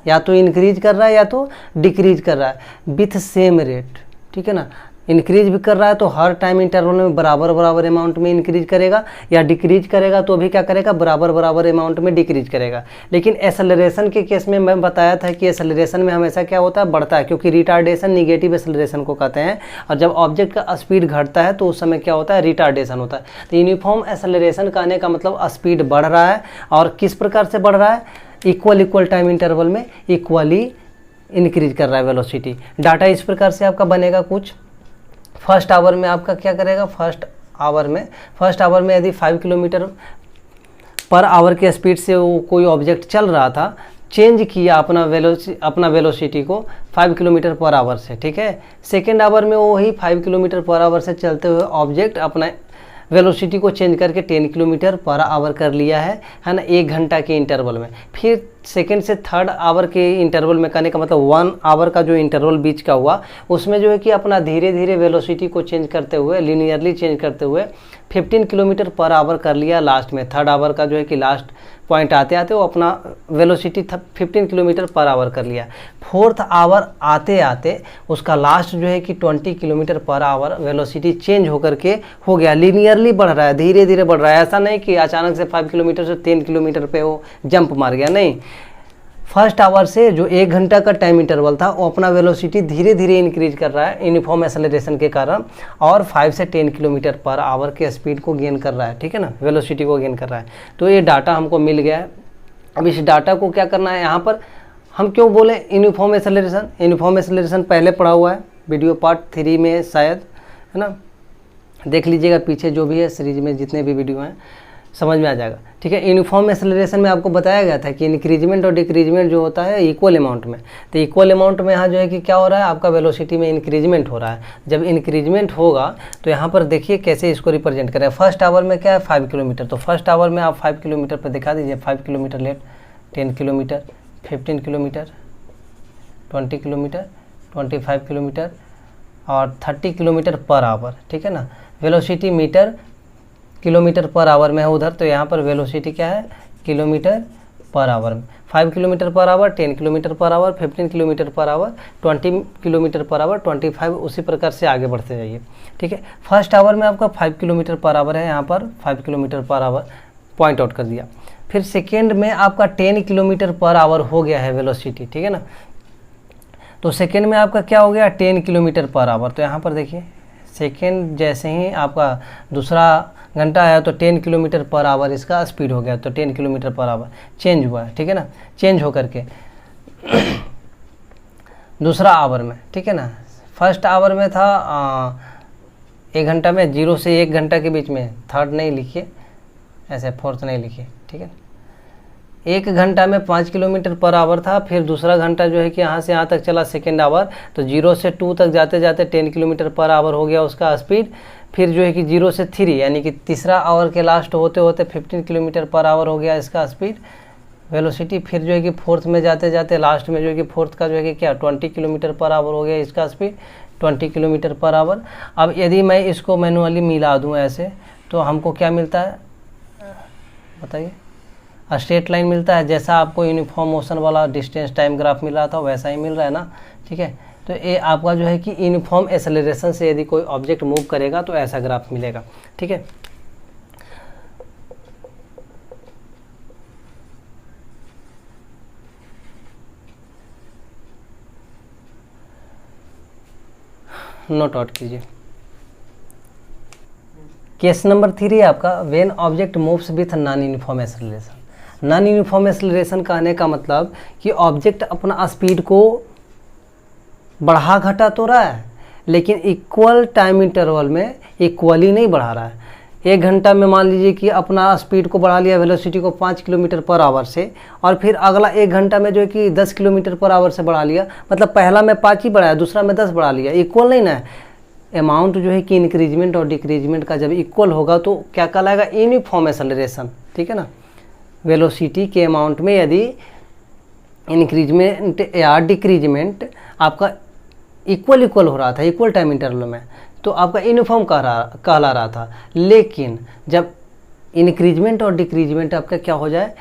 या तो इंक्रीज कर रहा है या तो डिक्रीज कर रहा है विथ सेम रेट, ठीक है ना। इंक्रीज भी कर रहा है तो हर टाइम इंटरवल में बराबर बराबर अमाउंट में इंक्रीज करेगा, या डिक्रीज करेगा तो भी क्या करेगा, बराबर बराबर अमाउंट में डिक्रीज करेगा। लेकिन एक्सेलरेशन के केस में मैं बताया था कि एक्सेलरेशन में हमेशा क्या होता है, बढ़ता है, क्योंकि रिटार्डेशन निगेटिव एक्सेलरेशन को कहते हैं। और जब ऑब्जेक्ट का स्पीड घटता है तो उस समय क्या होता है, रिटार्डेशन होता है। तो यूनिफॉर्म एक्सेलरेशन कहने का मतलब स्पीड बढ़ रहा है, और किस प्रकार से बढ़ रहा है, इक्वल टाइम इंटरवल में इक्वली इंक्रीज कर रहा है वेलोसिटी। डाटा इस प्रकार से आपका बनेगा कुछ। फर्स्ट आवर में आपका क्या करेगा, फर्स्ट आवर में यदि 5 किलोमीटर पर आवर के स्पीड से वो कोई ऑब्जेक्ट चल रहा था, चेंज किया अपना वेलोसिटी को 5 किलोमीटर पर आवर से, ठीक है। सेकेंड आवर में वही 5 किलोमीटर पर आवर से चलते हुए ऑब्जेक्ट अपना वेलोसिटी को चेंज करके 10 किलोमीटर पर आवर कर लिया है ना, 1 घंटा के इंटरवल में। फिर सेकेंड से थर्ड आवर के इंटरवल में, कहने का मतलब 1 आवर का जो इंटरवल बीच का हुआ, उसमें जो है कि अपना धीरे धीरे वेलोसिटी को चेंज करते हुए, लीनियरली चेंज करते हुए 15 किलोमीटर पर आवर कर लिया लास्ट में। थर्ड आवर का जो है कि लास्ट पॉइंट आते आते वो अपना वेलोसिटी 15 किलोमीटर पर आवर कर लिया। फोर्थ आवर आते आते उसका लास्ट जो है कि 20 kilometre per our velocity change होकर के हो गया। लीनियरली बढ़ रहा है, धीरे धीरे बढ़ रहा है। ऐसा नहीं कि अचानक से 5 किलोमीटर से 10 किलोमीटर पे वो जंप मार गया, नहीं। फर्स्ट आवर से जो 1 घंटा का टाइम इंटरवल था, वो अपना वेलोसिटी धीरे धीरे इंक्रीज कर रहा है यूनिफॉर्म एक्सेलरेशन के कारण, और 5 से 10 किलोमीटर पर आवर के स्पीड को गेन कर रहा है, ठीक है ना, वेलोसिटी को गेन कर रहा है। तो ये डाटा हमको मिल गया है। अब इस डाटा को क्या करना है, यहाँ पर हम क्यों बोले यूनिफॉर्म एक्सेलरेशन। यूनिफॉर्म एक्सेलरेशन पहले पढ़ा हुआ है, वीडियो पार्ट 3 में शायद, है ना, देख लीजिएगा पीछे जो भी है सीरीज में जितने भी वीडियो हैं, समझ में आ जाएगा, ठीक है। यूनिफॉर्म एक्सेलरेशन में आपको बताया गया था कि इंक्रीजमेंट और डिक्रीजमेंट जो होता है इक्वल अमाउंट में। तो इक्वल अमाउंट में यहाँ जो है कि क्या हो रहा है, आपका वेलोसिटी में इंक्रीजमेंट हो रहा है। जब इंक्रीजमेंट होगा तो यहाँ पर देखिए कैसे इसको रिप्रेजेंट करें। फर्स्ट आवर में क्या है, 5 किलोमीटर, तो फर्स्ट आवर में आप 5 किलोमीटर पर दिखा दीजिए। 5 kilometre let, 10 kilometre, 15 kilometre, 20 kilometre, 25 kilometre और 30 किलोमीटर पर आवर, ठीक है ना। Velocity metre kilometre per hour में है उधर, तो यहाँ पर वेलोसिटी क्या है, किलोमीटर पर आवर में। 5 kilometre per our, 10 kilometre per our, 15 kilometre per our, 20 kilometre per our, 25, उसी प्रकार से आगे बढ़ते जाइए, ठीक है। फर्स्ट आवर में आपका 5 किलोमीटर पर आवर है, यहाँ पर 5 kilometre per our point out कर दिया। फिर सेकेंड में आपका 10 किलोमीटर पर आवर हो गया है वेलोसिटी, ठीक है ना। तो सेकेंड में आपका क्या हो गया 10 किलोमीटर पर आवर। तो यहाँ पर देखिए सेकेंड जैसे ही आपका दूसरा घंटा आया तो 10 किलोमीटर पर आवर इसका स्पीड हो गया, तो 10 किलोमीटर पर आवर चेंज हुआ है, ठीक है ना। चेंज होकर के दूसरा आवर में, ठीक है ना, फर्स्ट आवर में था 1 घंटा में 0 से 1 घंटा के बीच में, थर्ड नहीं लिखिए ऐसे, फोर्थ नहीं लिखिए, ठीक है। 1 घंटा में 5 किलोमीटर पर आवर था, फिर दूसरा घंटा जो है कि यहाँ से यहाँ तक चला सेकेंड आवर, तो 0 से 2 तक जाते जाते 10 किलोमीटर पर आवर हो गया उसका स्पीड। फिर जो है कि 0 से 3 यानी कि तीसरा आवर के लास्ट होते होते 15 किलोमीटर पर आवर हो गया इसका स्पीड वेलोसिटी। फिर जो है कि फोर्थ में जाते जाते लास्ट में जो है कि फोर्थ का जो है कि क्या 20 किलोमीटर पर आवर हो गया इसका स्पीड 20 किलोमीटर पर आवर। अब यदि मैं इसको मैनुअली मिला दूँ ऐसे तो हमको क्या मिलता है बताइए, स्ट्रेट लाइन मिलता है, जैसा आपको यूनिफॉर्म मोशन वाला डिस्टेंस टाइम ग्राफ मिल रहा था वैसा ही मिल रहा है ना, ठीक है। तो ये आपका जो है कि यूनिफॉर्म एक्सेलरेशन से यदि कोई ऑब्जेक्ट मूव करेगा तो ऐसा ग्राफ मिलेगा, ठीक है। नोट आउट कीजिए। केस नंबर 3 है आपका when object moves with non uniform acceleration. Non uniform acceleration कहने का मतलब कि ऑब्जेक्ट अपना स्पीड को बढ़ा घटा तो रहा है लेकिन इक्वल टाइम इंटरवल में इक्वली नहीं बढ़ा रहा है। 1 घंटा में मान लीजिए कि अपना स्पीड को बढ़ा लिया वेलोसिटी को 5 किलोमीटर पर आवर से, और फिर अगला 1 घंटा में जो है कि 10 किलोमीटर पर आवर से बढ़ा लिया, मतलब पहला में 5 ही बढ़ाया दूसरा में 10 बढ़ा लिया, इक्वल नहीं ना है। अमाउंट जो है कि इंक्रीजमेंट और डिक्रीजमेंट का जब इक्वल होगा तो क्या कहलाएगा यूनिफॉर्म एक्सेलरेशन, ठीक है ना। वेलोसिटी के अमाउंट में यदि इंक्रीजमेंट या डिक्रीजमेंट आपका इक्वल हो रहा था इक्वल टाइम इंटरवल में तो आपका यूनिफॉर्म कहला रहा था। लेकिन जब इंक्रीजमेंट और डिक्रीजमेंट आपका क्या हो जाए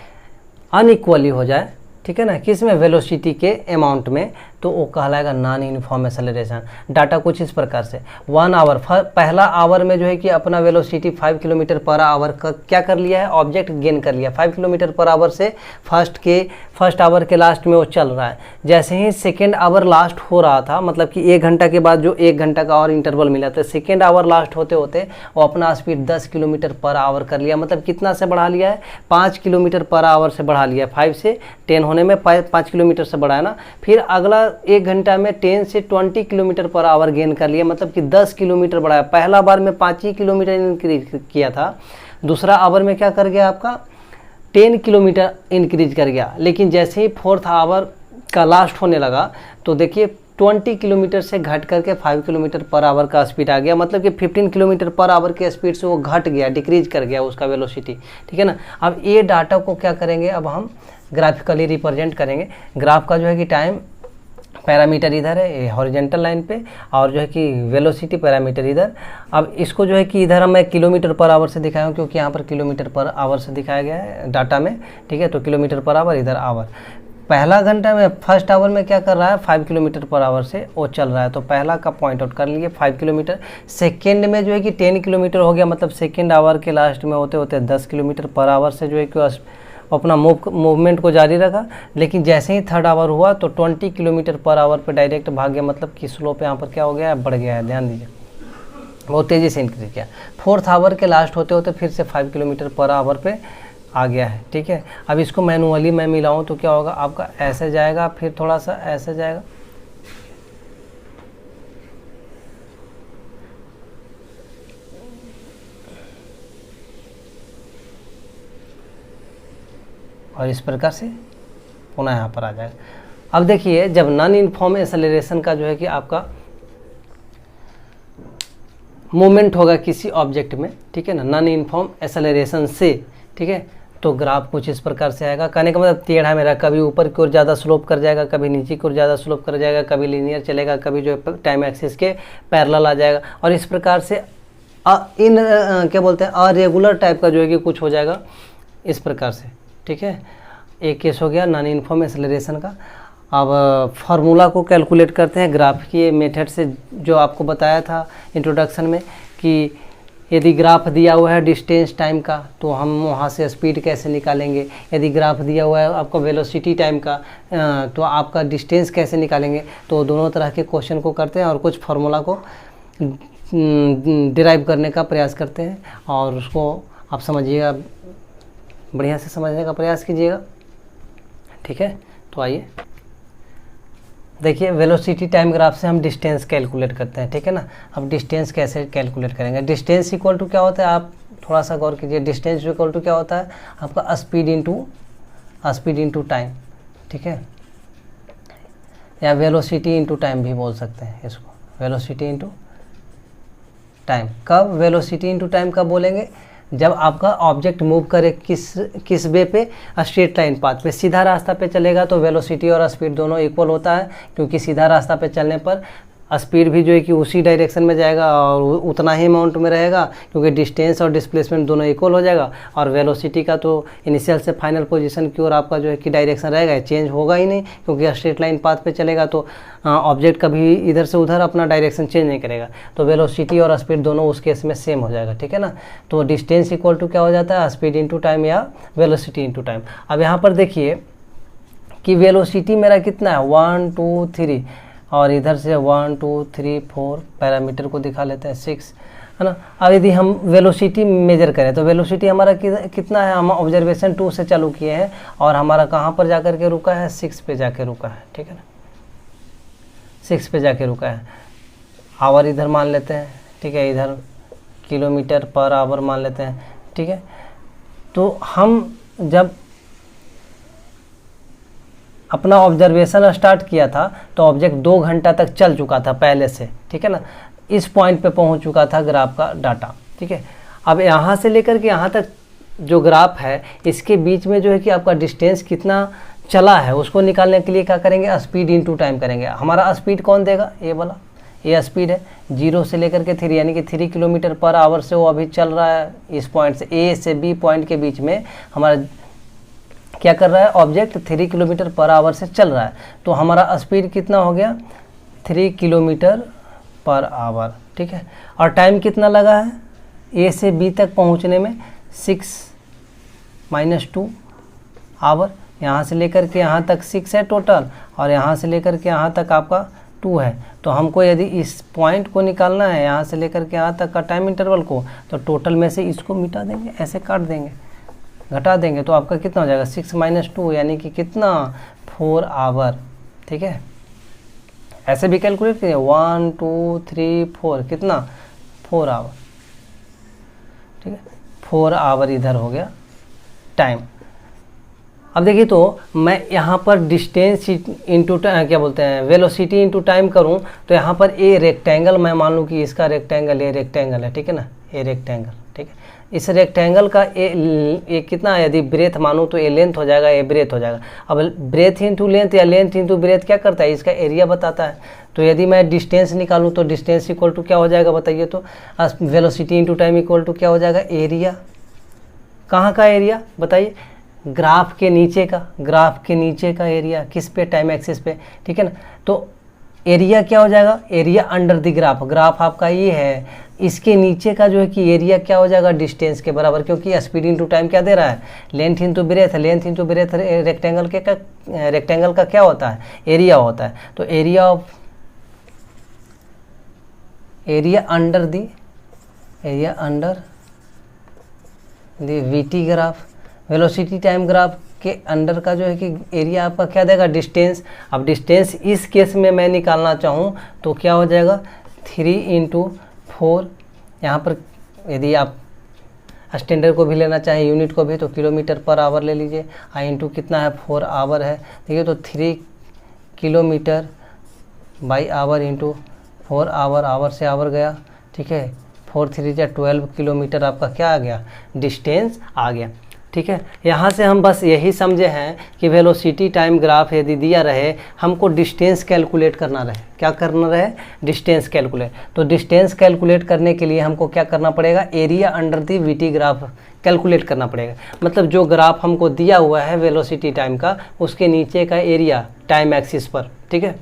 अनइक्वली हो जाए, ठीक है ना, किस में वेलोसिटी के अमाउंट में, तो वो कहलाएगा नॉन यूनिफॉर्म एक्सेलरेशन। डाटा कुछ इस प्रकार से 1 आवर पहला आवर में जो है कि अपना वेलोसिटी 5 किलोमीटर पर आवर का क्या कर लिया है ऑब्जेक्ट गेन कर लिया 5 किलोमीटर पर आवर से फर्स्ट आवर के लास्ट में वो चल रहा है। जैसे ही सेकेंड आवर लास्ट हो रहा था, मतलब कि 1 घंटा के बाद जो 1 घंटा का और इंटरवल मिला था, सेकेंड आवर लास्ट होते होते वो अपना स्पीड 10 किलोमीटर पर आवर कर लिया। मतलब कितना से बढ़ा लिया है 5 किलोमीटर पर आवर से बढ़ा लिया, 5 से 10 होने में 5 किलोमीटर से बढ़ाया ना। फिर अगला 1 घंटा में 10 से 20 किलोमीटर पर आवर गेन कर लिया, मतलब कि 10 किलोमीटर बढ़ाया। पहला बार में 5 ही किलोमीटर इंक्रीज किया था, दूसरा आवर में क्या कर गया आपका 10 किलोमीटर इंक्रीज कर गया। लेकिन जैसे ही फोर्थ आवर का लास्ट होने लगा तो देखिए 20 किलोमीटर से घट करके 5 किलोमीटर पर आवर का स्पीड आ गया, मतलब कि 15 किलोमीटर पर आवर के स्पीड से वो घट गया, डिक्रीज कर गया उसका वेलोसिटी, ठीक है ना। अब ये डाटा को क्या करेंगे, अब हम ग्राफिकली रिप्रेजेंट करेंगे। ग्राफ का जो है कि टाइम पैरामीटर इधर है हॉरिजेंटल लाइन पे, और जो है कि वेलोसिटी पैरामीटर इधर। अब इसको जो है कि इधर मैं किलोमीटर पर आवर से दिखाया हूँ क्योंकि यहाँ पर किलोमीटर पर आवर से दिखाया गया है डाटा में, ठीक है। तो किलोमीटर पर आवर इधर आवर। पहला घंटा में फर्स्ट आवर में क्या कर रहा है 5 किलोमीटर पर आवर से वो चल रहा है, तो पहला का पॉइंट आउट कर लिए 5 किलोमीटर। सेकेंड में जो है कि 10 किलोमीटर हो गया, मतलब सेकेंड आवर के लास्ट में होते होते 10 किलोमीटर पर आवर से जो है कि अपना मूवमेंट को जारी रखा। लेकिन जैसे ही थर्ड आवर हुआ तो 20 किलोमीटर पर आवर पे डायरेक्ट भाग गया, मतलब कि स्लोप यहाँ पर क्या हो गया है बढ़ गया है, ध्यान दीजिए बहुत तेज़ी से इंक्रीज किया। फोर्थ आवर के लास्ट होते होते फिर से 5 किलोमीटर पर आवर पे आ गया है, ठीक है। अब इसको मैनुअली मैं मिलाऊँ तो क्या होगा आपका ऐसे जाएगा, फिर थोड़ा सा ऐसे जाएगा, और इस प्रकार से पुनः यहाँ पर आ जाएगा। अब देखिए जब नॉन यूनिफॉर्म एक्सेलरेशन का जो है कि आपका मूवमेंट होगा किसी ऑब्जेक्ट में, ठीक है ना, नॉन यूनिफॉर्म एक्सेलरेशन से, ठीक है, तो ग्राफ कुछ इस प्रकार से आएगा। कहने का मतलब टेढ़ा मेरा, कभी ऊपर की ओर ज़्यादा स्लोप कर जाएगा, कभी नीचे की ओर ज़्यादा स्लोप कर जाएगा, कभी लीनियर चलेगा, कभी जो है टाइम एक्सिस के पैरेलल आ जाएगा, और इस प्रकार से क्या बोलते हैं अरेगुलर टाइप का जो है कि कुछ हो जाएगा इस प्रकार से, ठीक है। एक केस हो गया नॉन यूनिफॉर्म एक्सेलरेशन का। अब फार्मूला को कैलकुलेट करते हैं ग्राफ के मेथड से, जो आपको बताया था इंट्रोडक्शन में कि यदि ग्राफ दिया हुआ है डिस्टेंस टाइम का तो हम वहाँ से स्पीड कैसे निकालेंगे, यदि ग्राफ दिया हुआ है आपका वेलोसिटी टाइम का तो आपका डिस्टेंस कैसे निकालेंगे। तो दोनों तरह के क्वेश्चन को करते हैं और कुछ फार्मूला को डिराइव करने का प्रयास करते हैं और उसको आप समझिएगा, बढ़िया से समझने का प्रयास कीजिएगा, ठीक है। तो आइए देखिए, वेलोसिटी टाइम ग्राफ से हम डिस्टेंस कैलकुलेट करते हैं, ठीक है ना। अब डिस्टेंस कैसे कैलकुलेट करेंगे, डिस्टेंस इक्वल टू क्या होता है, आप थोड़ा सा गौर कीजिए। डिस्टेंस इक्वल टू क्या होता है आपका स्पीड इनटू टाइम, ठीक है, या वेलोसिटी इनटू टाइम भी बोल सकते हैं इसको, वेलोसिटी इनटू टाइम। कब वेलोसिटी इनटू टाइम कब बोलेंगे, जब आपका ऑब्जेक्ट मूव करे किस वे पे, स्ट्रेट लाइन पाथ पे, सीधा रास्ता पे चलेगा तो वेलोसिटी और स्पीड दोनों इक्वल होता है, क्योंकि सीधा रास्ता पे चलने पर स्पीड भी जो है कि उसी डायरेक्शन में जाएगा और उतना ही अमाउंट में रहेगा, क्योंकि डिस्टेंस और डिस्प्लेसमेंट दोनों इक्वल हो जाएगा। और वेलोसिटी का तो इनिशियल से फाइनल पोजीशन की ओर आपका जो है कि डायरेक्शन रहेगा, चेंज होगा ही नहीं, क्योंकि स्ट्रेट लाइन पाथ पे चलेगा तो ऑब्जेक्ट कभी इधर से उधर अपना डायरेक्शन चेंज नहीं करेगा। तो वेलोसिटी और स्पीड दोनों उस केस में सेम हो जाएगा, ठीक है ना। तो डिस्टेंस इक्वल टू क्या हो जाता है, स्पीड इंटू टाइम या वेलोसिटी इंटू टाइम। अब यहाँ पर देखिए कि वेलोसिटी मेरा कितना है 1 2 3 और इधर से 1 2 3 4 पैरामीटर को दिखा लेते हैं 6, है ना। अब यदि हम वेलोसिटी मेजर करें तो वेलोसिटी हमारा कितना है, हम ऑब्जर्वेशन 2 से चालू किए हैं और हमारा कहाँ पर जाकर के रुका है, 6 पे जाके रुका है, ठीक है ना, 6 पे जाके रुका है। आवर इधर मान लेते हैं, ठीक है, इधर किलोमीटर पर आवर मान लेते हैं, ठीक है। तो हम जब अपना ऑब्जर्वेशन स्टार्ट किया था तो ऑब्जेक्ट 2 घंटा तक चल चुका था पहले से, ठीक है ना, इस पॉइंट पे पहुंच चुका था ग्राफ का डाटा, ठीक है। अब यहाँ से लेकर के यहाँ तक जो ग्राफ है इसके बीच में जो है कि आपका डिस्टेंस कितना चला है उसको निकालने के लिए क्या करेंगे, स्पीड इनटू टाइम करेंगे। हमारा स्पीड कौन देगा, ये वाला, ये स्पीड है 0 से लेकर के 3, यानी कि 3 किलोमीटर पर आवर से वो अभी चल रहा है इस पॉइंट से, ए से बी पॉइंट के बीच में हमारा क्या कर रहा है, ऑब्जेक्ट 3 किलोमीटर पर आवर से चल रहा है। तो हमारा स्पीड कितना हो गया 3 किलोमीटर पर आवर, ठीक है। और टाइम कितना लगा है ए से बी तक पहुंचने में, 6 - 2 आवर। यहाँ से लेकर के यहाँ तक 6 है टोटल और यहाँ से लेकर के यहाँ तक आपका 2 है। तो हमको यदि इस पॉइंट को निकालना है यहाँ से लेकर के यहाँ तक का टाइम इंटरवल को, तो टोटल में से इसको मिटा देंगे, ऐसे काट देंगे, घटा देंगे, तो आपका कितना हो जाएगा 6 - 2 यानी कि कितना 4 आवर, ठीक है। ऐसे भी कैलकुलेट करिए 1 2 3 4 कितना 4 आवर, ठीक है, 4 आवर इधर हो गया टाइम। अब देखिए तो मैं यहाँ पर डिस्टेंस इंटू क्या बोलते हैं वेलोसिटी इंटू टाइम करूँ तो यहाँ पर ए रेक्टेंगल, मैं मान लूँ कि इसका रेक्टेंगल ए रेक्टेंगल है, ठीक है ना, ए रेक्टेंगल, ठीक है। इस रेक्टेंगल का ए कितना है, यदि ब्रेथ मानूँ तो ए लेंथ हो जाएगा, ए ब्रेथ हो जाएगा। अब ब्रेथ इंटू लेंथ या लेंथ इंटू ब्रेथ क्या करता है, इसका एरिया बताता है। तो यदि मैं डिस्टेंस निकालूँ तो डिस्टेंस इक्वल टू क्या हो जाएगा बताइए, तो velocity into time equal to क्या हो जाएगा, एरिया। कहाँ का एरिया बताइए, ग्राफ के नीचे का, ग्राफ के नीचे का एरिया, किस पे, टाइम एक्सिस पे, ठीक है ना। तो एरिया क्या हो जाएगा, area under the graph, graph आपका ये है, इसके नीचे का जो है कि एरिया क्या हो जाएगा, डिस्टेंस के बराबर, क्योंकि स्पीड इंटू टाइम क्या दे रहा है, length into breadth, length into breadth rectangle के रेक्टेंगल का क्या होता है, एरिया होता है। तो area under the VT graph, velocity time graph के अंडर का जो है कि एरिया आपका क्या देगा, डिस्टेंस। अब डिस्टेंस इस केस में मैं निकालना चाहूँ तो क्या हो जाएगा 3 × 4, यहाँ पर यदि आप स्टैंडर्ड को भी लेना चाहें यूनिट को भी तो किलोमीटर पर आवर ले लीजिए, इंटू कितना है 4 आवर है, ठीक है। तो 3 kilometre by hour into 4 hour, hour से आवर गया, ठीक है, 4 3 या 12 किलोमीटर आपका क्या आ गया, डिस्टेंस आ गया, ठीक है। यहाँ से हम बस यही समझे हैं कि वेलोसिटी टाइम ग्राफ यदि दिया रहे, हमको डिस्टेंस कैलकुलेट करना रहे, क्या करना रहे, डिस्टेंस कैलकुलेट। तो डिस्टेंस कैलकुलेट करने के लिए हमको क्या करना पड़ेगा, area under the VT graph calculate करना पड़ेगा। मतलब जो ग्राफ हमको दिया हुआ है वेलोसिटी टाइम का, उसके नीचे का एरिया टाइम एक्सिस पर, ठीक है,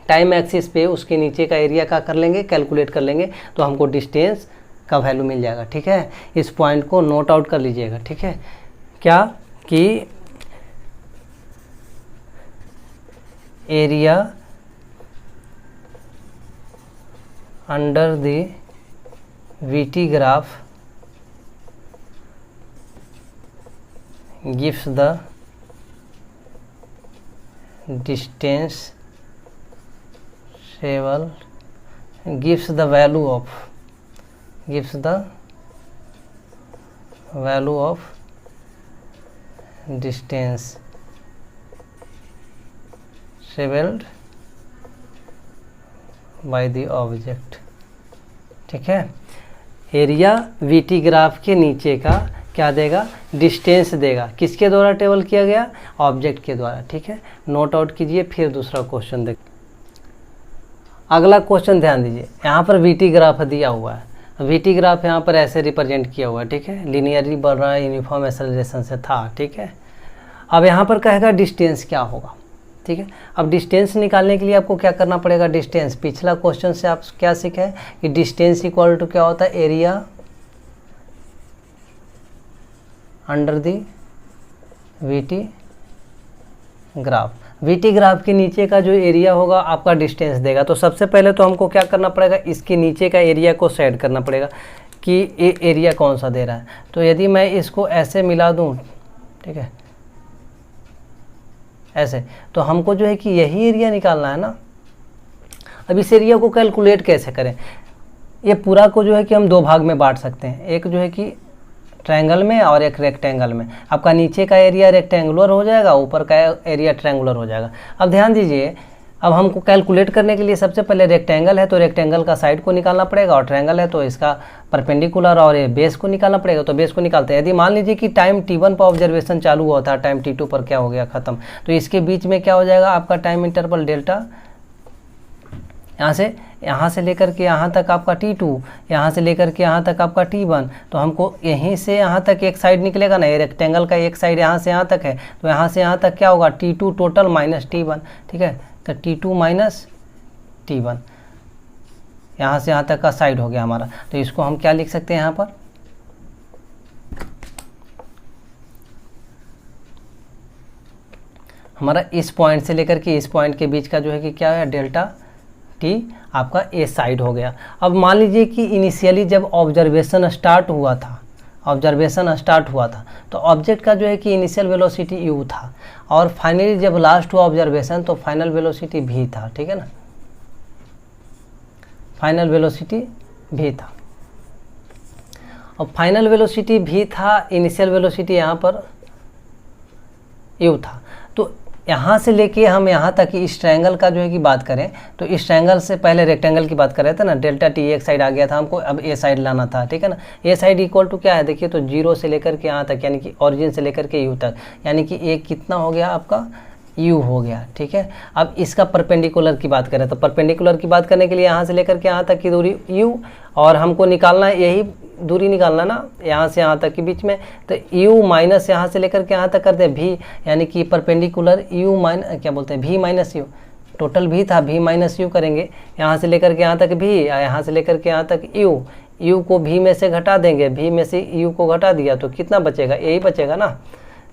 टाइम एक्सिस पे उसके नीचे का एरिया का कर लेंगे, कैलकुलेट कर लेंगे, तो हमको डिस्टेंस का वैल्यू मिल जाएगा। ठीक है, इस पॉइंट को नोट आउट कर लीजिएगा। ठीक है, क्या कि area under the VT graph gives the distance traveled, gives the value of distance traveled by the object। ठीक है, एरिया VT ग्राफ के नीचे का क्या देगा, डिस्टेंस देगा, किसके द्वारा टेबल किया गया, ऑब्जेक्ट के द्वारा। ठीक है, नोट आउट कीजिए, फिर दूसरा क्वेश्चन देख। अगला क्वेश्चन ध्यान दीजिए, यहाँ पर VT ग्राफ दिया हुआ है। VT ग्राफ यहाँ पर ऐसे रिप्रेजेंट किया हुआ है। ठीक है, लीनियरली बढ़ रहा है, यूनिफॉर्म एक्सेलरेशन से था। ठीक है, अब यहाँ पर कहेगा डिस्टेंस क्या होगा। ठीक है, अब डिस्टेंस निकालने के लिए आपको क्या करना पड़ेगा, डिस्टेंस, पिछला क्वेश्चन से आप क्या सीखे हैं कि डिस्टेंस इक्वल टू क्या होता है, area under the VT graph. VT graph के नीचे का जो एरिया होगा आपका डिस्टेंस देगा। तो सबसे पहले तो हमको क्या करना पड़ेगा, इसके नीचे का एरिया को सेट करना पड़ेगा कि ये एरिया कौन सा दे रहा है। तो यदि मैं इसको ऐसे मिला दूं, ठीक है, ऐसे, तो हमको जो है कि यही एरिया निकालना है ना। अब इस एरिया को कैलकुलेट कैसे करें, ये पूरा को जो है कि हम दो भाग में बांट सकते हैं, एक जो है कि ट्रायंगल में और एक रेक्टेंगल में। आपका नीचे का एरिया रेक्टेंगुलर हो जाएगा, ऊपर का एरिया ट्रायंगुलर हो जाएगा। अब ध्यान दीजिए, अब हमको कैलकुलेट करने के लिए सबसे पहले रेक्टेंगल है तो रेक्टेंगल का साइड को निकालना पड़ेगा, और ट्रायंगल है तो इसका परपेंडिकुलर और ये बेस को निकालना पड़ेगा। तो बेस को निकालते हैं। यदि मान लीजिए कि टाइम T1 पर ऑब्जर्वेशन चालू हुआ था, टाइम T2 पर क्या हो गया, ख़त्म, तो इसके बीच में क्या हो जाएगा आपका टाइम इंटरवल डेल्टा, यहाँ से लेकर के यहाँ तक आपका T2, यहाँ से लेकर के यहाँ तक आपका T1। तो हमको यहीं से यहाँ तक एक साइड निकलेगा ना, ये रेक्टेंगल का एक साइड यहाँ से यहाँ तक है, तो यहाँ से यहाँ तक क्या होगा, T2 टोटल माइनस T1। ठीक है, तो T2 माइनस T1, यहाँ से यहाँ तक का साइड हो गया हमारा। तो इसको हम क्या लिख सकते हैं यहाँ पर, हमारा इस पॉइंट से लेकर के इस पॉइंट के बीच का जो है कि क्या है, डेल्टा T आपका ए साइड हो गया। अब मान लीजिए कि इनिशियली जब ऑब्जर्वेशन स्टार्ट हुआ था, तो ऑब्जेक्ट का जो है कि इनिशियल वेलोसिटी u था, और फाइनली जब लास्ट हुआ ऑब्जर्वेशन तो फाइनल वेलोसिटी v था। ठीक है ना, फाइनल वेलोसिटी v था, और फाइनल वेलोसिटी v था, इनिशियल वेलोसिटी यहाँ पर u था। तो यहाँ से लेके हम यहाँ तक इस ट्रायंगल का जो है कि बात करें, तो इस ट्रायंगल से पहले रेक्टेंगल की बात कर रहे थे ना, डेल्टा T एक साइड आ गया था हमको, अब ए साइड लाना था। ठीक है ना, ए साइड इक्वल टू क्या है, देखिए तो 0 से लेकर के यहाँ तक, यानी कि ओरिजिन से लेकर के यू तक, यानी कि ए कितना हो गया आपका, u हो गया। ठीक है, अब इसका परपेंडिकुलर की बात करें तो परपेंडिकुलर की बात करने के लिए यहाँ से लेकर के यहाँ तक की दूरी u, और हमको निकालना है यही दूरी निकालना ना, यहाँ से यहाँ तक के बीच में, तो u माइनस यहाँ से लेकर के यहाँ तक कर दे v, यानी कि परपेंडिकुलर u माइनस क्या बोलते हैं, v minus u, total v था, v माइनस u करेंगे, यहाँ से लेकर के यहाँ तक v, यहाँ से लेकर के यहाँ तक u को v में से घटा देंगे, v में से u को घटा दिया तो कितना बचेगा, यही बचेगा ना।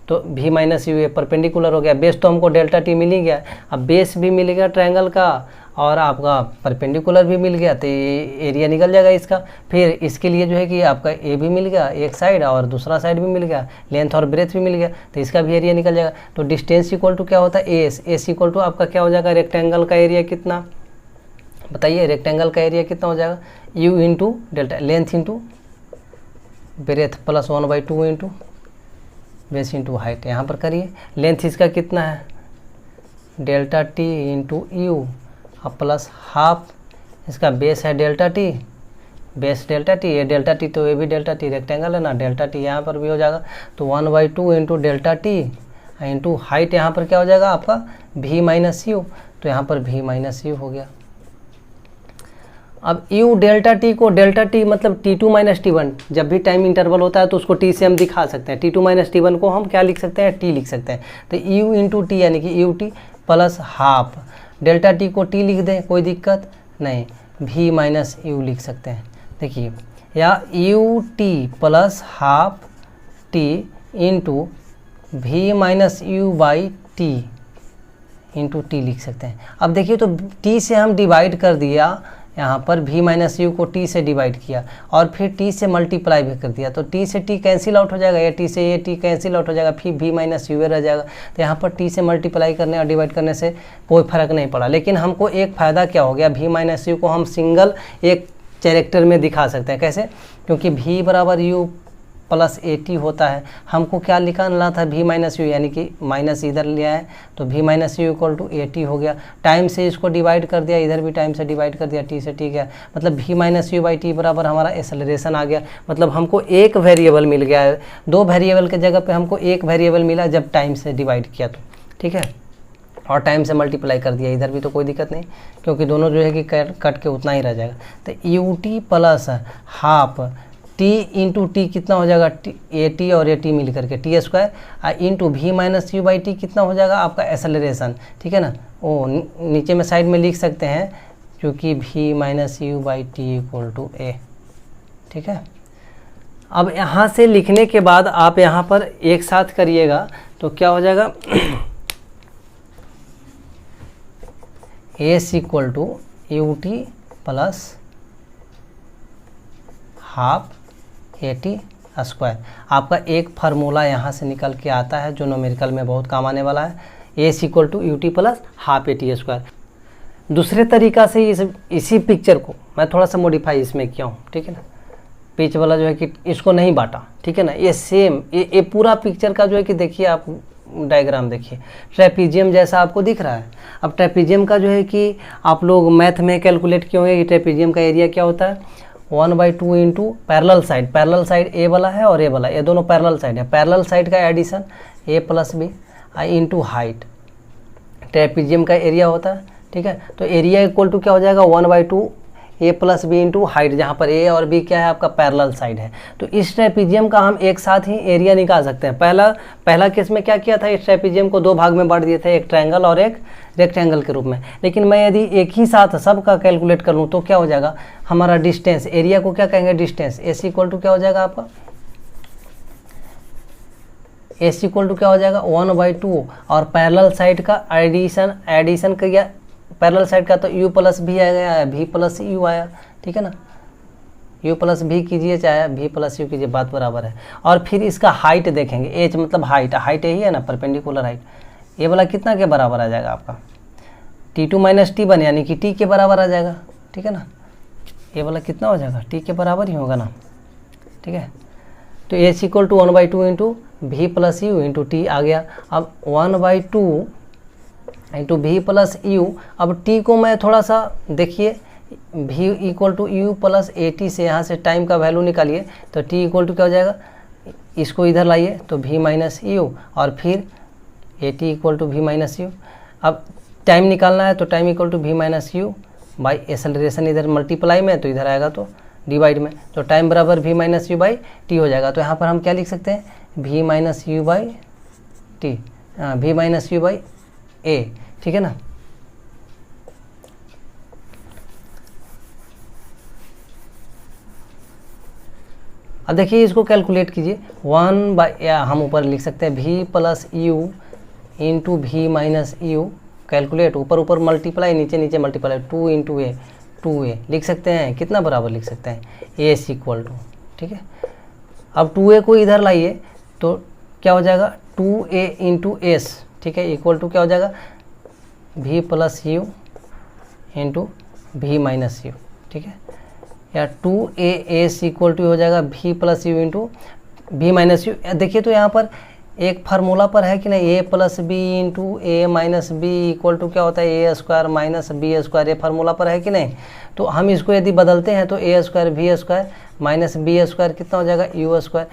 तो v माइनस यू परपेंडिकुलर हो गया। बेस तो हमको डेल्टा T मिल ही गया, अब बेस भी मिल गया ट्रायंगल का, और आपका परपेंडिकुलर भी मिल गया, तो ये एरिया निकल जाएगा इसका। फिर इसके लिए जो है कि आपका ए भी मिल गया एक साइड, और दूसरा साइड भी मिल गया, लेंथ और ब्रेथ भी मिल गया, तो इसका भी एरिया निकल जाएगा। तो डिस्टेंस इक्वल टू क्या होता है, एस इक्वल टू आपका क्या हो जाएगा, रेक्टेंगल का एरिया कितना, बताइए रेक्टेंगल का एरिया कितना हो जाएगा, you into delta, length into breadth plus 1/2 into base into height. यहाँ पर करिए, लेंथ इसका कितना है, डेल्टा T इंटू यू, अब प्लस हाफ इसका बेस है delta T, base delta T, ये डेल्टा T तो ये भी डेल्टा T, रेक्टेंगल है ना, डेल्टा T यहाँ पर भी हो जाएगा, तो 1/2 into delta T into height, यहाँ पर क्या हो जाएगा आपका v माइनस यू, तो यहाँ पर v माइनस यू हो गया। अब u डेल्टा T को, डेल्टा T मतलब T2 माइनस T1, जब भी टाइम इंटरवल होता है तो उसको T से हम दिखा सकते हैं, T2 माइनस T1 को हम क्या लिख सकते हैं, T लिख सकते हैं। तो u इंटू T यानी कि ut plus half, delta T को T लिख दें कोई दिक्कत नहीं, v माइनस यू लिख सकते हैं। देखिए या u t plus half t into v minus you by t into t लिख सकते हैं। अब देखिए तो t से हम डिवाइड कर दिया, यहाँ पर v माइनस यू को t से डिवाइड किया और फिर t से मल्टीप्लाई भी कर दिया, तो t से t कैंसिल आउट हो जाएगा, या t से ये t कैंसिल आउट हो जाएगा, फिर v माइनस यू रह जाएगा। तो यहाँ पर t से मल्टीप्लाई करने और डिवाइड करने से कोई फ़र्क नहीं पड़ा, लेकिन हमको एक फ़ायदा क्या हो गया, v माइनस यू को हम सिंगल एक कैरेक्टर में दिखा सकते हैं। कैसे? क्योंकि v बराबर u प्लस ए टी होता है, हमको क्या निकालना था, v माइनस यू, यानी कि माइनस इधर लिया है तो v minus u equal to a t हो गया। टाइम से इसको डिवाइड कर दिया, इधर भी टाइम से डिवाइड कर दिया, t से t गया, मतलब v minus you by T बराबर हमारा एक्सेलरेशन आ गया। मतलब हमको एक वेरिएबल मिल गया है, दो वेरिएबल के जगह पे हमको एक वेरिएबल मिला जब टाइम से डिवाइड किया तो, ठीक है, और टाइम से मल्टीप्लाई कर दिया इधर भी, तो कोई दिक्कत नहीं, क्योंकि दोनों जो है कि कट के उतना ही रह जाएगा। तो you t plus half t into T कितना हो जाएगा, ए टी और ए टी मिल करके t square into v minus you by t कितना हो जाएगा आपका एक्सेलरेशन, ठीक है ना। ओ नीचे में साइड में लिख सकते हैं क्योंकि V minus you by T equal to A, ठीक है। अब यहाँ से लिखने के बाद आप यहाँ पर एक साथ करिएगा तो क्या हो जाएगा, s equal to u t plus half a t square. आपका एक फार्मूला यहाँ से निकल के आता है जो न्यूमेरिकल में बहुत काम आने वाला है, s equal to u t plus half a t square. दूसरे तरीका से इसी पिक्चर को मैं थोड़ा सा मॉडिफाई इसमें किया हूँ, ठीक है ना। पिच वाला जो है कि इसको नहीं बांटा, ठीक है ना, ये सेम ये पूरा पिक्चर का जो है कि देखिए आप डायग्राम देखिए, ट्रेपीजियम जैसा आपको दिख रहा है। अब ट्रेपीजियम का जो है कि आप लोग मैथ में कैलकुलेट किए होंगे कि ट्रेपीजियम का एरिया क्या होता है, 1/2 इंटू पैरेलल साइड ए वाला है और ए वाला, ये दोनों पैरेलल साइड है, पैरेलल साइड का addition A plus B into height trapezium का एरिया होता है, ठीक है। तो एरिया इक्वल टू क्या हो जाएगा, 1/2 ए प्लस बी इंटू हाइट, जहाँ पर ए और बी क्या है आपका पैरेलल साइड है। तो इस ट्रेपीजियम का हम एक साथ ही एरिया निकाल सकते हैं। पहला केस में क्या किया था, इस ट्रेपीजियम को दो भाग में बांट दिए थे, एक ट्रायंगल और एक रेक्टेंगल के रूप में। लेकिन मैं यदि एक ही साथ सबका कैलकुलेट कर लूँ तो क्या हो जाएगा, हमारा डिस्टेंस, एरिया को क्या कहेंगे, डिस्टेंस, एस इक्वल टू क्या हो जाएगा आपका, एस इक्वल टू क्या हो जाएगा 1/2 और पैरेलल साइड का एडिशन किया, पैरेलल साइड का तो u प्लस भी आया, v प्लस यू आया, ठीक है ना। u प्लस भी कीजिए चाहे v प्लस यू कीजिए, बात बराबर है। और फिर इसका हाइट देखेंगे, एच मतलब हाइट यही है ना, परपेंडिकुलर हाइट, ये वाला कितना के बराबर आ जाएगा आपका, t2 माइनस टी वन, यानी कि t के बराबर आ जाएगा, ठीक है ना। ये वाला कितना हो जाएगा, t के बराबर ही होगा ना, ठीक है। तो H equal to 1/2 into V plus you into T आ गया। अब 1/2 इंटू वी प्लस यू, अब t को मैं थोड़ा सा देखिए, v equal to you plus A T से यहाँ से टाइम का वैल्यू निकालिए, तो t इक्वल टू क्या हो जाएगा, इसको इधर लाइए तो v माइनस यू और फिर a t equal to v minus u. अब टाइम निकालना है तो time equal to v minus you by acceleration, इधर मल्टीप्लाई में तो इधर आएगा तो डिवाइड में, तो टाइम बराबर v minus you by T हो जाएगा। तो यहाँ पर हम क्या लिख सकते हैं, v minus you by T, V minus you by A, ठीक है ना। अब देखिए इसको कैलकुलेट कीजिए, 1 बाई, या हम ऊपर लिख सकते हैं v plus you into v minus u, calculate, ऊपर मल्टीप्लाई, नीचे मल्टीप्लाई, 2 इंटू ए, 2a लिख सकते हैं, कितना बराबर लिख सकते हैं, एस इक्वल टू, ठीक है। अब 2a को इधर लाइए तो क्या हो जाएगा, 2a इंटू एस, ठीक है, इक्वल टू क्या हो जाएगा, v plus you into v minus u, ठीक है, या 2a एस इक्वल टू हो जाएगा v plus you into v minus u. देखिए तो यहाँ पर एक फार्मूला पर है कि नहीं, a plus B into a minus b equal to क्या होता है, a square minus B square, ये फार्मूला पर है कि नहीं। तो हम इसको यदि बदलते हैं तो A square V square minus B square कितना हो जाएगा, यू स्क्वायर,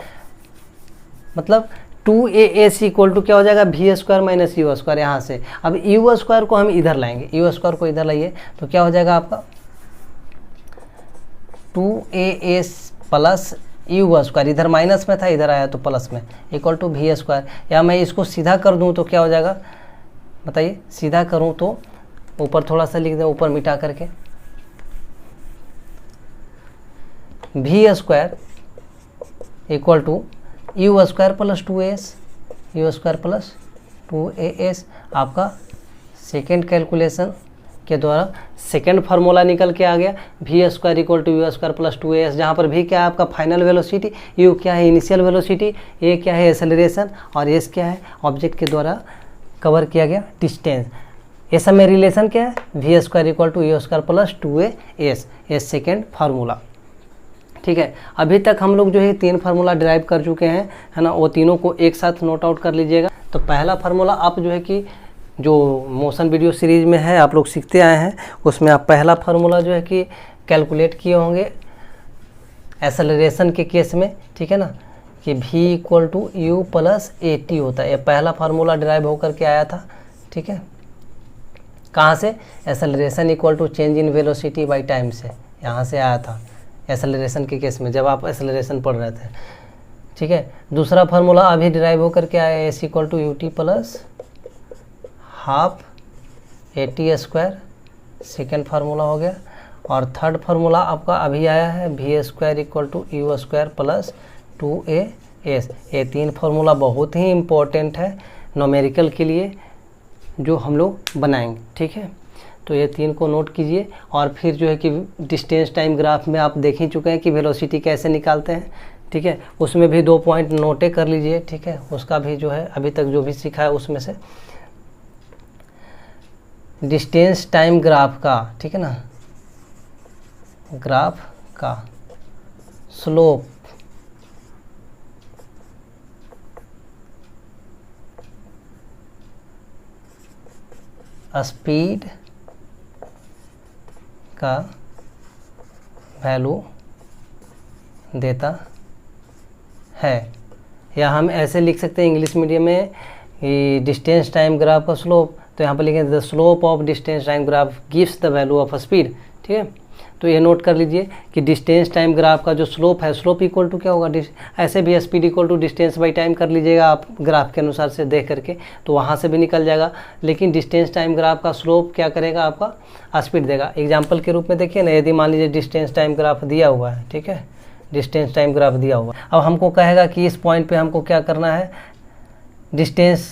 मतलब 2as इक्वल टू क्या हो जाएगा, v square minus u square. यहाँ से अब यू स्क्वायर को हम इधर लाएंगे, यू स्क्वायर को इधर लाइए तो क्या हो जाएगा आपका 2as प्लस यू स्क्वायर, इधर माइनस में था इधर आया तो प्लस में, इक्वल टू वी स्क्वायर। या मैं इसको सीधा कर दूं तो क्या हो जाएगा बताइए, सीधा करूं तो ऊपर थोड़ा सा लिख दें, ऊपर मिटा करके v square equal to u square plus 2as, u square plus 2as आपका सेकेंड कैलकुलेशन के द्वारा सेकेंड फार्मूला निकल के आ गया। V square equal to u square plus 2as, जहाँ पर भी क्या है आपका फाइनल वेलोसिटी, यू क्या है इनिशियल वेलोसिटी, ए क्या है एक्सेलरेशन और एस क्या है ऑब्जेक्ट के द्वारा कवर किया गया डिस्टेंस। ये सब में रिलेशन क्या है, v square equal to u square plus 2as, yes second formula. ठीक है, अभी तक हम लोग जो है 3 फार्मूला डिराइव कर चुके हैं, है ना, वो तीनों को एक साथ नोट आउट कर लीजिएगा। तो पहला फार्मूला आप जो है कि जो मोशन वीडियो सीरीज में है आप लोग सीखते आए हैं, उसमें आप पहला फार्मूला जो है कि कैलकुलेट किए होंगे एक्सेलरेशन के केस में, ठीक है ना, कि v equal to you plus A t होता है। ये पहला फार्मूला डिराइव होकर के आया था। ठीक है, कहाँ से, acceleration equal to change in velocity by time से, यहाँ से आया था एक्सेलरेशन के केस में जब आप एक्सेलरेशन पढ़ रहे थे। ठीक है, दूसरा फार्मूला अभी डिराइव होकर के आया s equal to u t plus half a t square, second formula हो गया। और थर्ड फार्मूला आपका अभी आया है v square equal to u square plus 2as। ये 3 फार्मूला बहुत ही इम्पोर्टेंट है न्यूमेरिकल के लिए जो हम लोग बनाएंगे। ठीक है, तो ये 3 को नोट कीजिए। और फिर जो है कि डिस्टेंस टाइम ग्राफ में आप देख ही चुके हैं कि वेलोसिटी कैसे निकालते हैं। ठीक है, उसमें भी 2 पॉइंट नोटे कर लीजिए। ठीक है, उसका भी जो है अभी तक जो भी सीखा है उसमें से डिस्टेंस टाइम ग्राफ का, ठीक है ना, ग्राफ का स्लोप स्पीड का वैल्यू देता है, या हम ऐसे लिख सकते हैं इंग्लिश मीडियम में कि डिस्टेंस टाइम ग्राफ का स्लोप, तो यहाँ पर लिखेंगे the slope of distance time graph gives the value of speed. ठीक है, तो ये नोट कर लीजिए कि डिस्टेंस टाइम ग्राफ का जो स्लोप है, स्लोप इक्वल टू क्या होगा, ऐसे भी speed equal to distance by time कर लीजिएगा आप ग्राफ के अनुसार से देख करके, तो वहाँ से भी निकल जाएगा। लेकिन डिस्टेंस टाइम ग्राफ का स्लोप क्या करेगा, आपका स्पीड देगा। एग्जाम्पल के रूप में देखिए ना, यदि मान लीजिए डिस्टेंस टाइम ग्राफ दिया हुआ है, ठीक है, डिस्टेंस टाइम ग्राफ दिया हुआ, अब हमको कहेगा कि इस पॉइंट पर हमको क्या करना है, डिस्टेंस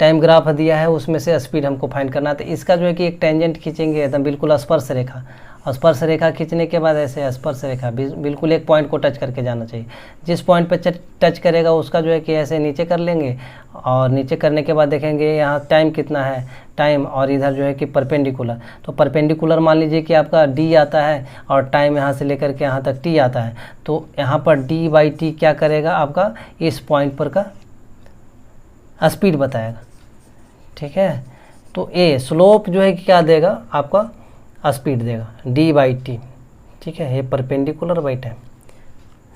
टाइम ग्राफ दिया है उसमें से स्पीड हमको फाइंड करना है। तो इसका जो है कि एक टेंजेंट खींचेंगे एकदम बिल्कुल स्पर्श रेखा, और स्पर्श रेखा खींचने के बाद ऐसे स्पर्श रेखा बिल्कुल एक पॉइंट को टच करके जाना चाहिए। जिस पॉइंट पे टच करेगा उसका जो है कि ऐसे नीचे कर लेंगे, और नीचे करने के बाद देखेंगे यहाँ टाइम कितना है, टाइम, और इधर जो है कि परपेंडिकुलर, तो परपेंडिकुलर मान लीजिए कि आपका डी आता है और टाइम यहाँ से लेकर के यहाँ तक टी आता है, तो यहाँ पर डी बाई टी क्या करेगा, आपका इस पॉइंट पर का स्पीड बताएगा। ठीक है, तो ए स्लोप जो है कि क्या देगा, आपका स्पीड देगा डी बाई टी। ठीक है, ये परपेंडिकुलर बाई टाइम,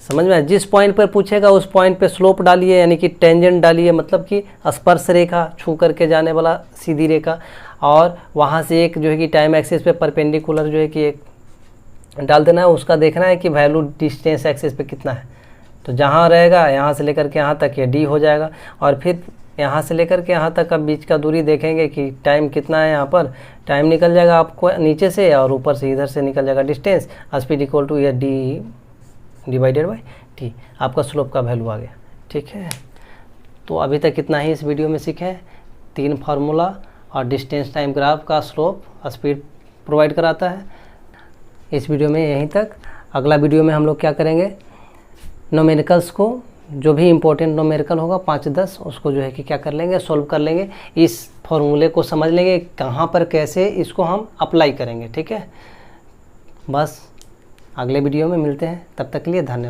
समझ में। जिस पॉइंट पर पूछेगा उस पॉइंट पे स्लोप डालिए, यानी कि टेंजेंट डालिए, मतलब कि स्पर्श रेखा छू करके जाने वाला सीधी रेखा, और वहाँ से एक जो है कि टाइम एक्सिस पे परपेंडिकुलर जो है कि एक डाल देना है। उसका देखना है कि वैल्यू डिस्टेंस एक्सिस पे कितना है, तो जहाँ रहेगा यहाँ से लेकर के यहाँ तक ये डी हो जाएगा, और फिर यहाँ से लेकर के यहाँ तक का बीच का दूरी देखेंगे कि टाइम कितना है, यहाँ पर टाइम निकल जाएगा आपको नीचे से, और ऊपर से इधर से निकल जाएगा डिस्टेंस, स्पीड इक्वल टू ये डी डिवाइडेड बाई टी, आपका स्लोप का वैल्यू आ गया। ठीक है, तो अभी तक इतना ही इस वीडियो में सीखे, 3 फार्मूला और डिस्टेंस टाइम ग्राफ का स्लोप स्पीड प्रोवाइड कराता है। इस वीडियो में यहीं तक। अगला वीडियो में हम लोग क्या करेंगे, न्यूमेरिकल्स को, जो भी इम्पोर्टेंट न्यूमेरिकल होगा 5-10, उसको जो है कि क्या कर लेंगे, सोल्व कर लेंगे, इस फॉर्मूले को समझ लेंगे कहाँ पर कैसे इसको हम अप्लाई करेंगे। ठीक है, बस अगले वीडियो में मिलते हैं, तब तक के लिए धन्यवाद।